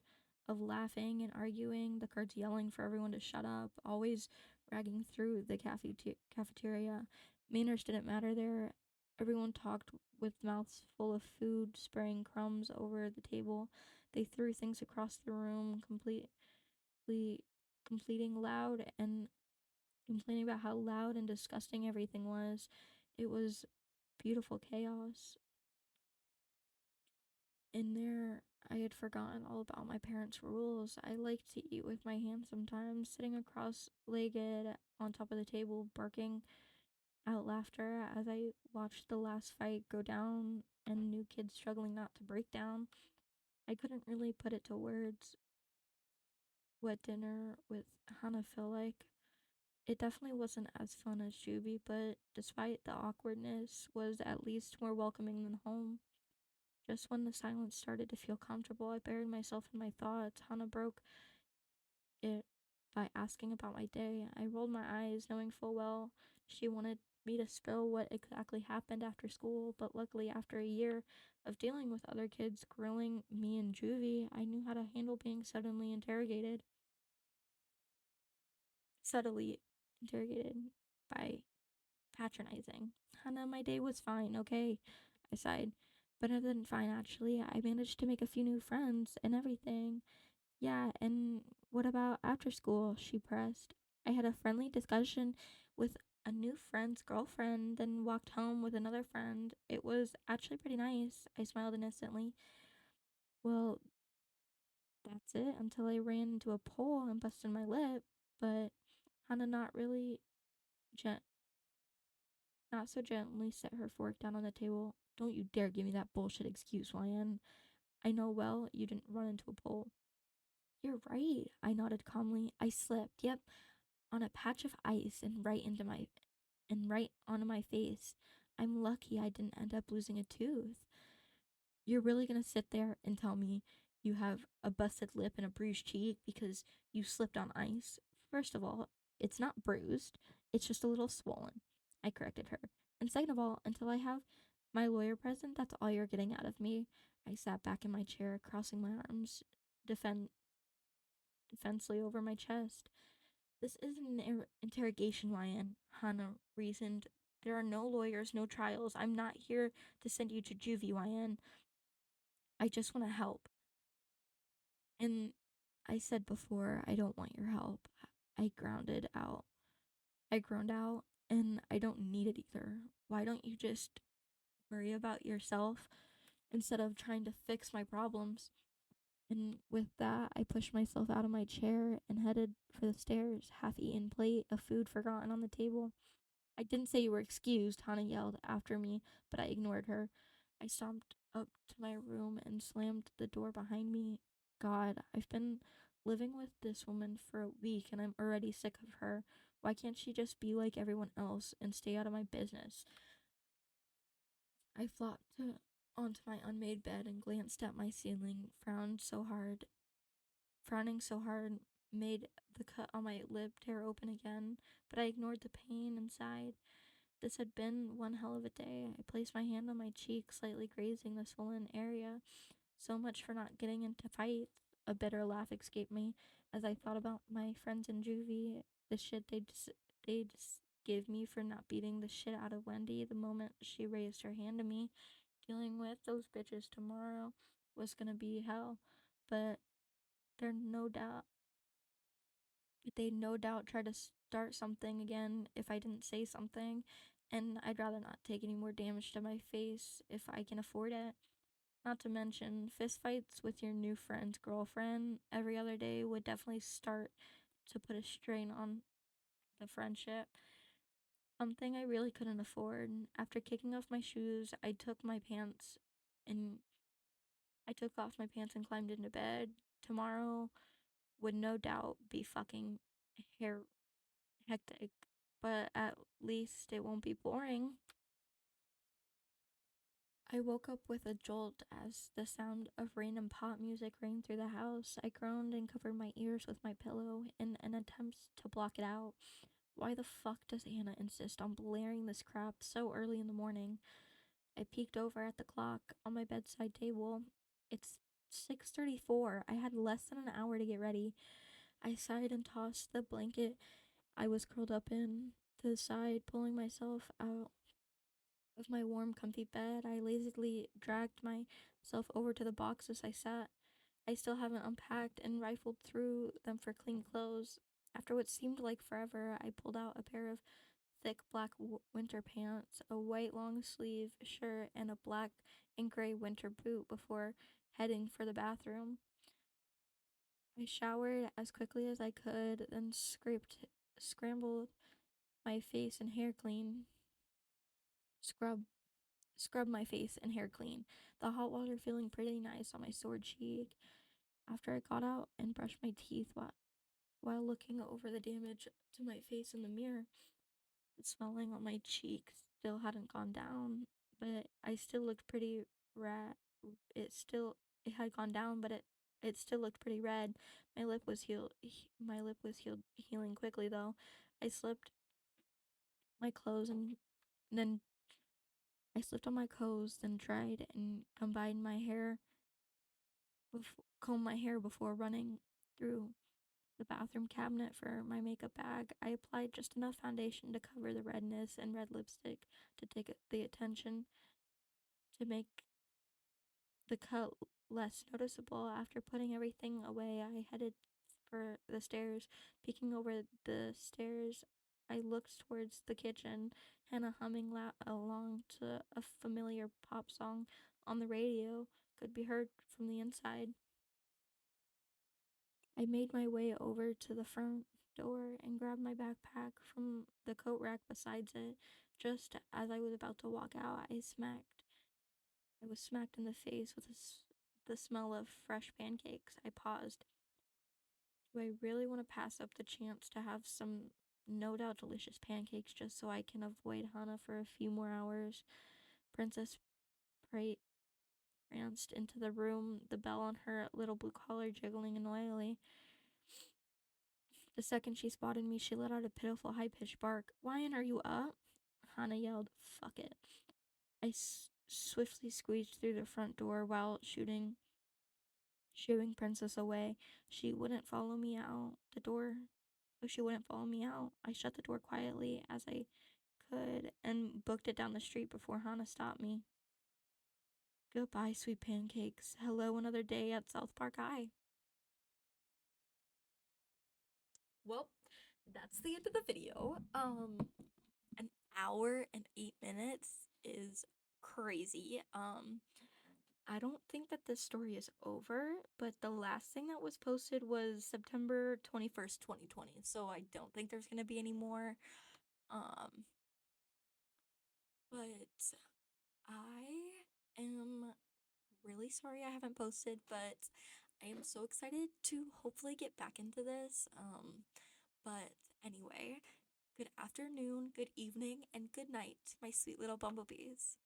of laughing and arguing, the guards yelling for everyone to shut up, always ragging through the cafeteria. Manners didn't matter there. Everyone talked with mouths full of food, spraying crumbs over the table. They threw things across the room, completing loud and complaining about how loud and disgusting everything was. It was beautiful chaos. In there, I had forgotten all about my parents' rules. I liked to eat with my hands sometimes, sitting across legged on top of the table, barking out laughter as I watched the last fight go down and new kids struggling not to break down. I couldn't really put it to words what dinner with Hannah felt like. It definitely wasn't as fun as Juby, but despite the awkwardness, was at least more welcoming than home. Just when the silence started to feel comfortable, I buried myself in my thoughts. Hannah broke it by asking about my day. I rolled my eyes, knowing full well she wanted me to spill what exactly happened after school, but luckily, after a year of dealing with other kids grilling me and Juvie, I knew how to handle being subtly interrogated by patronizing. Hannah, my day was fine, okay? I sighed. Better than fine, actually. I managed to make a few new friends and everything. Yeah, and what about after school? She pressed. I had a friendly discussion with a new friend's girlfriend, then walked home with another friend. It was actually pretty nice. I smiled innocently. Well, that's it until I ran into a pole and busted my lip. But Hannah gent not so gently set her fork down on the table. Don't you dare give me that bullshit excuse, YN. I know well you didn't run into a pole. You're right, I nodded calmly. I slipped, yep, on a patch of ice and right onto my face. I'm lucky I didn't end up losing a tooth. You're really gonna sit there and tell me you have a busted lip and a bruised cheek because you slipped on ice? First of all, it's not bruised, it's just a little swollen. I corrected her. And second of all, until I have my lawyer present, that's all you're getting out of me. I sat back in my chair, crossing my arms defensively over my chest. This isn't an interrogation, Ryan, Hannah reasoned. There are no lawyers, no trials. I'm not here to send you to juvie, Ryan. I just want to help. And I said before, I don't want your help. I grounded out. I groaned out, and I don't need it either. Why don't you just worry about yourself instead of trying to fix my problems? And with that, I pushed myself out of my chair and headed for the stairs, half eaten plate of food forgotten on the table. I didn't say you were excused, Hannah yelled after me, but I ignored her. I stomped up to my room and slammed the door behind me. God, I've been living with this woman for a week and I'm already sick of her. Why can't she just be like everyone else and stay out of my business? I onto my unmade bed and glanced at my ceiling, frowning so hard made the cut on my lip tear open again, but I ignored the pain and sighed. This had been one hell of a day. I placed my hand on my cheek, slightly grazing the swollen area. So much for not getting into fights. A bitter laugh escaped me as I thought about my friends in juvie, the shit they'd give me for not beating the shit out of Wendy the moment she raised her hand to me. Dealing with those bitches tomorrow was gonna be hell, but they're no doubt they'd no doubt try to start something again if I didn't say something. and I'd rather not take any more damage to my face if I can afford it. Not to mention, fistfights with your new friend's girlfriend every other day would definitely start to put a strain on the friendship. Something I really couldn't afford. After kicking off my shoes, and I took off my pants and climbed into bed. Tomorrow would no doubt be fucking hair hectic, but at least it won't be boring. I woke up with a jolt as the sound of random pop music rang through the house. I groaned and covered my ears with my pillow in an attempt to block it out. Why the fuck does Anna insist on blaring this crap so early in the morning? I peeked over at the clock on my bedside table. It's 6:34. I had less than an hour to get ready. I sighed and tossed the blanket I was curled up in to the side, pulling myself out of my warm, comfy bed. I lazily dragged myself over to the boxes I sat. I still haven't unpacked and rifled through them for clean clothes. After what seemed like forever, I pulled out a pair of thick black winter pants, a white long sleeve shirt, and a black and gray winter boot before heading for the bathroom. I showered as quickly as I could, then scrambled my face and hair clean. Scrub Scrub my face and hair clean, the hot water feeling pretty nice on my sore cheek. After I got out and brushed my teeth while looking over the damage to my face in the mirror, the swelling on my cheek still hadn't gone down, but I still looked pretty red. It had gone down, but it still looked pretty red. My lip was healing quickly though. I slipped my clothes and then I slipped on my clothes, then dried and comb my hair before running through the bathroom cabinet for my makeup bag. I applied just enough foundation to cover the redness and red lipstick to take the attention to make the cut less noticeable. After putting everything away, I headed for the stairs. Peeking over the stairs, I looked towards the kitchen. Hannah humming along to a familiar pop song on the radio could be heard from the inside. I made my way over to the front door and grabbed my backpack from the coat rack beside it. Just as I was about to walk out, I was smacked in the face with the smell of fresh pancakes. I paused. Do I really want to pass up the chance to have some no doubt delicious pancakes just so I can avoid Hannah for a few more hours? Princess pra- pranced into the room, the bell on her little blue collar jiggling annoyingly. The second she spotted me, she let out a pitiful high-pitched bark. Ryan, are you up? Hannah yelled, fuck it. I swiftly squeezed through the front door while shooing Princess away. She wouldn't follow me out the door. So she wouldn't follow me out. I shut the door quietly as I could and booked it down the street before Hannah stopped me. Goodbye, sweet pancakes. Hello, another day at Southpark High. Well, that's the end of the video. An hour and 8 minutes is crazy. I don't think that this story is over, but the last thing that was posted was September 21st, 2020. So I don't think there's gonna be any more. Um, but I am really sorry I haven't posted, but I am so excited to hopefully get back into this. But anyway, good afternoon, good evening, and good night, my sweet little bumblebees.